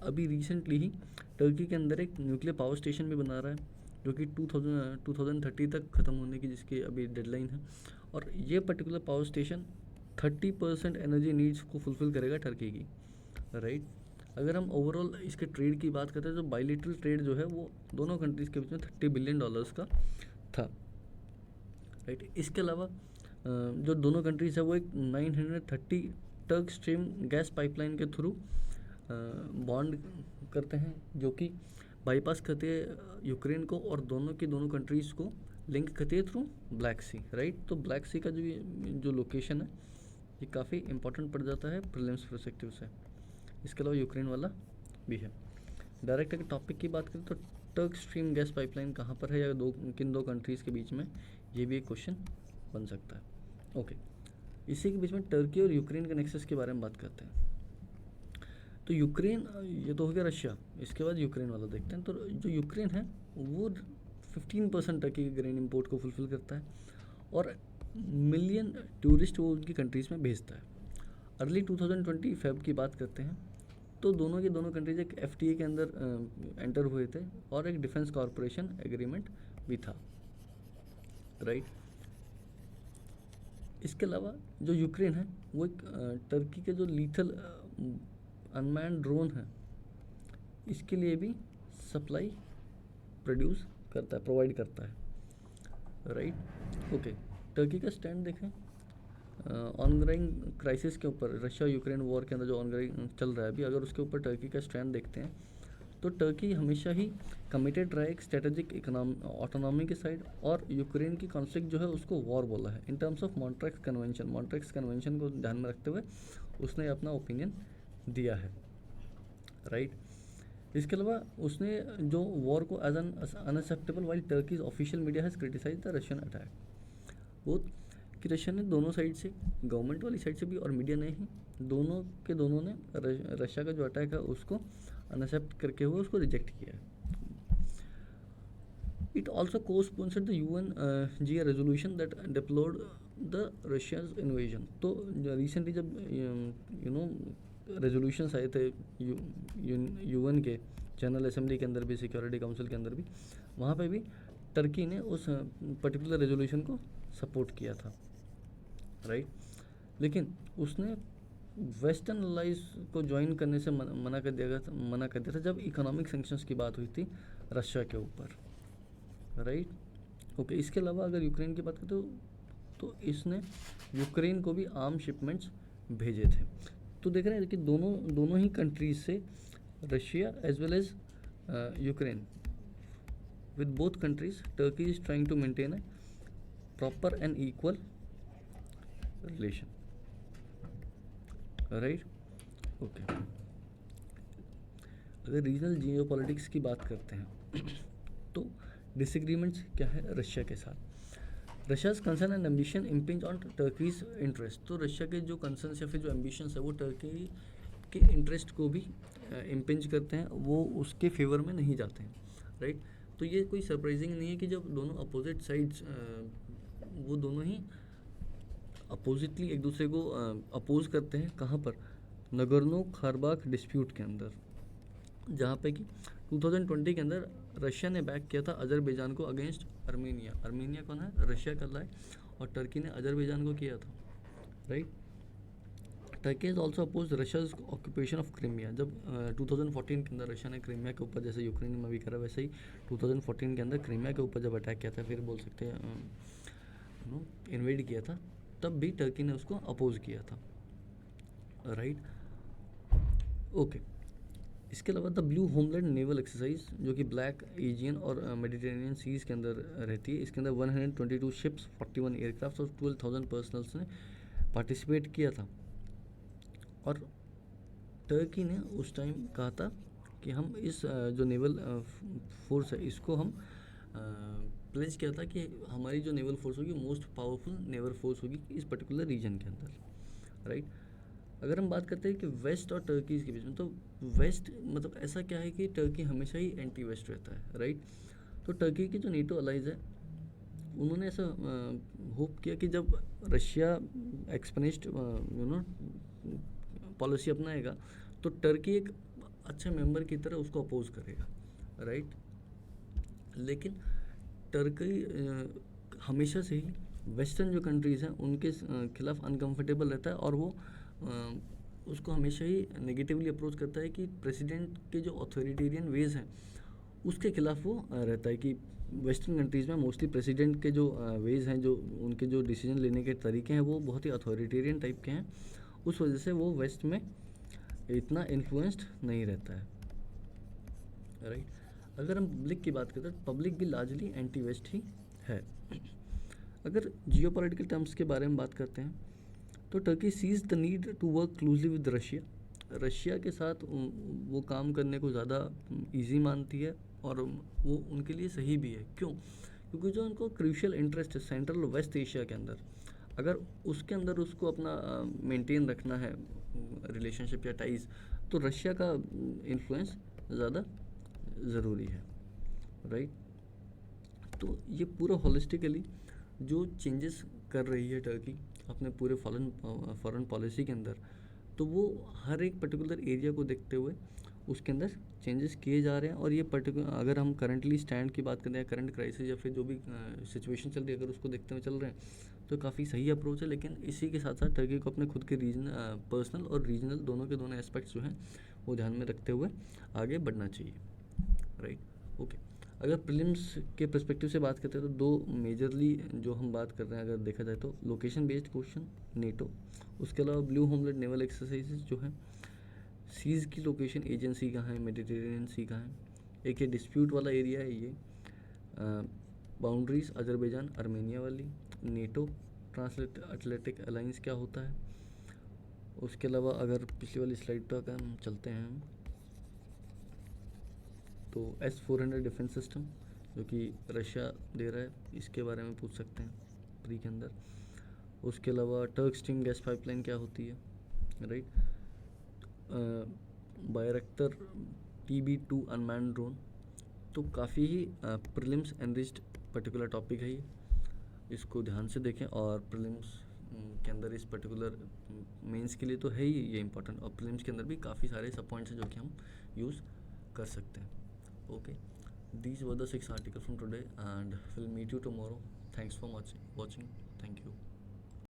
अभी रिसेंटली ही टर्की के अंदर एक न्यूक्लियर पावर स्टेशन भी बना रहा है, जो कि 2030 तक ख़त्म होने की जिसकी अभी डेडलाइन है, और ये particular power station 30% energy needs को फुलफ़िल करेगा टर्की की, राइट। अगर हम ओवरऑल इसके ट्रेड की बात करते हैं तो बायलैटरल ट्रेड जो है वो दोनों कंट्रीज़ के बीच में $30 बिलियन का था, राइट। इसके अलावा जो दोनों कंट्रीज़ है वो एक 930 टर्क स्ट्रीम गैस पाइपलाइन के थ्रू बॉन्ड करते हैं, जो कि बाईपास करते हैं यूक्रेन को, और दोनों कंट्रीज़ को लिंक करती है थ्रू ब्लैक सी, राइट। तो ब्लैक सी का जो लोकेशन है ये काफ़ी इंपॉर्टेंट पड़ जाता है प्रीलिम्स पर्सपेक्टिव से। इसके अलावा यूक्रेन वाला भी है। डायरेक्ट अगर टॉपिक की बात करें तो टर्क स्ट्रीम गैस पाइपलाइन कहाँ पर है या किन दो कंट्रीज़ के बीच में, ये भी एक क्वेश्चन बन सकता है। ओके, इसी के बीच में टर्की और यूक्रेन के नेक्सस के बारे में बात करते हैं। तो यूक्रेन, ये तो हो गया रशिया, इसके बाद यूक्रेन वाला देखते हैं। तो जो यूक्रेन है वो 15% टर्की के ग्रेन इंपोर्ट को फुलफ़िल करता है, और मिलियन टूरिस्ट वो उनकी कंट्रीज़ में भेजता है। अर्ली 2020 फेब की बात करते हैं तो दोनों कंट्रीज एक FTA के अंदर एंटर हुए थे, और एक डिफेंस कॉरपोरेशन एग्रीमेंट भी था, राइट। इसके अलावा जो यूक्रेन है वो एक टर्की के जो लीथल अनमैन्ड ड्रोन है इसके लिए भी सप्लाई प्रोवाइड करता है, राइट। ओके, टर्की का स्टैंड देखें ऑनगोइंग क्राइसिस के ऊपर, रशिया यूक्रेन वॉर के अंदर जो ऑनगोइंग चल रहा है अभी, अगर उसके ऊपर टर्की का स्टैंड देखते हैं तो टर्की हमेशा ही कमिटेड रहा है एक स्ट्रेटेजिक ऑटोनॉमी के साइड, और यूक्रेन की कॉन्फ्लिक्ट जो है उसको वॉर बोला है इन टर्म्स ऑफ मॉन्ट्रेक्स कन्वेंशन को ध्यान में रखते हुए उसने अपना ओपिनियन दिया है, राइट। इसके अलावा उसने जो वॉर को as an unacceptable while Turkey's official media has criticise the Russian attack, both कि रशिया ने दोनों साइड से, गवर्नमेंट वाली साइड से भी और मीडिया ने ही, दोनों ने रशिया का जो अटैक है उसको अनएक्सेप्ट करके हुए उसको रिजेक्ट किया है। It also cosponsored the UN resolution that deplored the Russia's invasion. तो रिसेंटली जब रेजोल्यूशंस आए थे UN के जनरल असेंबली के अंदर भी, सिक्योरिटी काउंसिल के अंदर भी, वहाँ पे भी टर्की ने उस पर्टिकुलर रेजोल्यूशन को सपोर्ट किया था, राइट। लेकिन उसने वेस्टर्न अलाइज को ज्वाइन करने से मना कर दिया था जब इकोनॉमिक सैंक्शंस की बात हुई थी रशिया के ऊपर, राइट। ओके, इसके अलावा अगर यूक्रेन की बात करें तो इसने यूक्रेन को भी आर्म शिपमेंट्स भेजे थे। तो देख रहे हैं कि दोनों ही कंट्रीज से Russia as well as Ukraine, with both countries Turkey is trying to maintain a proper and equal relation, right? Okay, अगर रीजनल जियोपॉलिटिक्स की बात करते हैं तो डिसएग्रीमेंट्स क्या है रशिया के साथ। Russia's concern and ambition impinge on Turkey's interest. तो रशिया के जो कंसर्न्स या फिर जो एम्बिशंस है वो टर्की के इंटरेस्ट को भी इम्पिंज करते हैं, वो उसके फेवर में नहीं जाते हैं, राइट। तो ये कोई सरप्राइजिंग नहीं है कि जब दोनों अपोजिट साइड्स वो दोनों ही अपोजिटली एक दूसरे को अपोज करते हैं, कहाँ पर, नगोर्नो कराबाख डिस्प्यूट के अंदर, जहाँ पे कि 2020 के अंदर रशिया ने बैक किया था अजरबैजान को अगेंस्ट आर्मेनिया। आर्मेनिया कौन है, रशिया कर रहा है, और टर्की ने अजरबैजान को किया था, right. Turkey is also oppose Russia's occupation of Crimea. जब 2014 के अंदर रशिया ने क्रीमिया के ऊपर, जैसे यूक्रेन में भी करा वैसे ही 2014 के अंदर क्रीमिया के ऊपर जब अटैक किया था, फिर बोल सकते हैं इन्वेड किया था, तब भी टर्की ने उसको अपोज किया था, राइट। ओके, इसके अलावा the blue homeland naval exercise जो कि ब्लैक, एजियन और मेडिटेरेनियन सीज़ के अंदर रहती है, इसके अंदर 122 शिप्स, 41 एयरक्राफ्ट और 12,000 पर्सनल्स ने पार्टिसिपेट किया था। और टर्की ने उस टाइम कहा था कि हम इस जो नेवल फोर्स है इसको हम प्लेज किया था कि हमारी जो नेवल फोर्स होगी मोस्ट पावरफुल नेवल फोर्स होगी इस पर्टिकुलर रीजन के अंदर, राइट। अगर हम बात करते हैं कि वेस्ट और टर्की के बीच में, तो वेस्ट मतलब ऐसा क्या है कि टर्की हमेशा ही एंटी वेस्ट रहता है, राइट। तो टर्की की जो नेटो अलाइज है उन्होंने ऐसा होप किया कि जब रशिया एक्सपेनिस्ट पॉलिसी अपनाएगा तो टर्की एक अच्छे मेंबर की तरह उसको अपोज करेगा, राइट। लेकिन टर्की हमेशा से ही वेस्टर्न जो कंट्रीज़ हैं उनके खिलाफ अनकंफर्टेबल रहता है, और वो उसको हमेशा ही नेगेटिवली अप्रोच करता है कि प्रेसिडेंट के जो अथॉरिटेरियन वेज हैं उसके खिलाफ वो रहता है कि वेस्टर्न कंट्रीज़ में मोस्टली प्रेसिडेंट के जो वेज हैं, जो उनके जो डिसीजन लेने के तरीके हैं वो बहुत ही अथॉरिटेरियन टाइप के हैं, उस वजह से वो वेस्ट में इतना इन्फ्लुएंस्ड नहीं रहता है, राइट। अगर हम पब्लिक की बात करते हैं तो पब्लिक भी लार्जली एंटी वेस्ट ही है। अगर जियोपॉलिटिकल टर्म्स के बारे में बात करते हैं तो Turkey sees the need to work closely with Russia. Russia के साथ वो काम करने को ज़्यादा इजी मानती है, और वो उनके लिए सही भी है। क्यों? क्योंकि जो उनको क्रूशियल इंटरेस्ट है सेंट्रल वेस्ट एशिया के अंदर, अगर उसके अंदर उसको अपना मेंटेन रखना है रिलेशनशिप या टाइज, तो रशिया का इन्फ्लुएंस ज़्यादा ज़रूरी है, राइट। तो ये पूरा होलिस्टिकली जो चेंजेस कर रही है टर्की अपने पूरे फॉरेन पॉलिसी के अंदर, तो वो हर एक पर्टिकुलर एरिया को देखते हुए उसके अंदर चेंजेस किए जा रहे हैं। और ये पर्टिकुलर अगर हम करंटली स्टैंड की बात करें या करंट क्राइसिस या फिर जो भी सिचुएशन चल रही है अगर उसको देखते हुए चल रहे हैं तो काफ़ी सही अप्रोच है। लेकिन इसी के साथ साथ टर्की को अपने खुद के रीजन पर्सनल और रीजनल दोनों के दोनों एस्पेक्ट्स जो हैं वो ध्यान में रखते हुए आगे बढ़ना चाहिए, राइट। ओके, अगर प्रीलिम्स के पर्सपेक्टिव से बात करते हैं तो दो मेजरली जो हम बात कर रहे हैं अगर देखा जाए तो लोकेशन बेस्ड क्वेश्चन नेटो, उसके अलावा ब्लू होमलैंड नेवल एक्सरसाइजेज जो हैं, सीज़ की लोकेशन एजेंसी कहाँ है, मेडिटेरेनियन सी कहाँ है, एक ये डिस्प्यूट वाला एरिया है ये बाउंड्रीज अजरबैजान आर्मेनिया वाली, नेटो ट्रांसलेट अटलांटिक अलायंस क्या होता है। उसके अलावा अगर पिछली वाली स्लाइड पर अगर हम चलते हैं तो S-400 डिफेंस सिस्टम जो कि रशिया दे रहा है, इसके बारे में पूछ सकते हैं प्री के अंदर। उसके अलावा टर्क स्ट्रीम गैस पाइपलाइन क्या होती है, राइट। बायरक्टर TB2 अनमैन्ड ड्रोन, तो काफ़ी ही प्रीलिम्स एनरिच्ड पर्टिकुलर टॉपिक है ये, इसको ध्यान से देखें। और प्रीलिम्स के अंदर इस पर्टिकुलर मेंस के लिए तो है ही ये इंपॉर्टेंट, और प्रीलिम्स के अंदर भी काफ़ी सारे सब पॉइंट्स हैं जो कि हम यूज़ कर सकते हैं। Okay, these were the 6 articles from today and we'll meet you tomorrow. Thanks for watching. Thank you.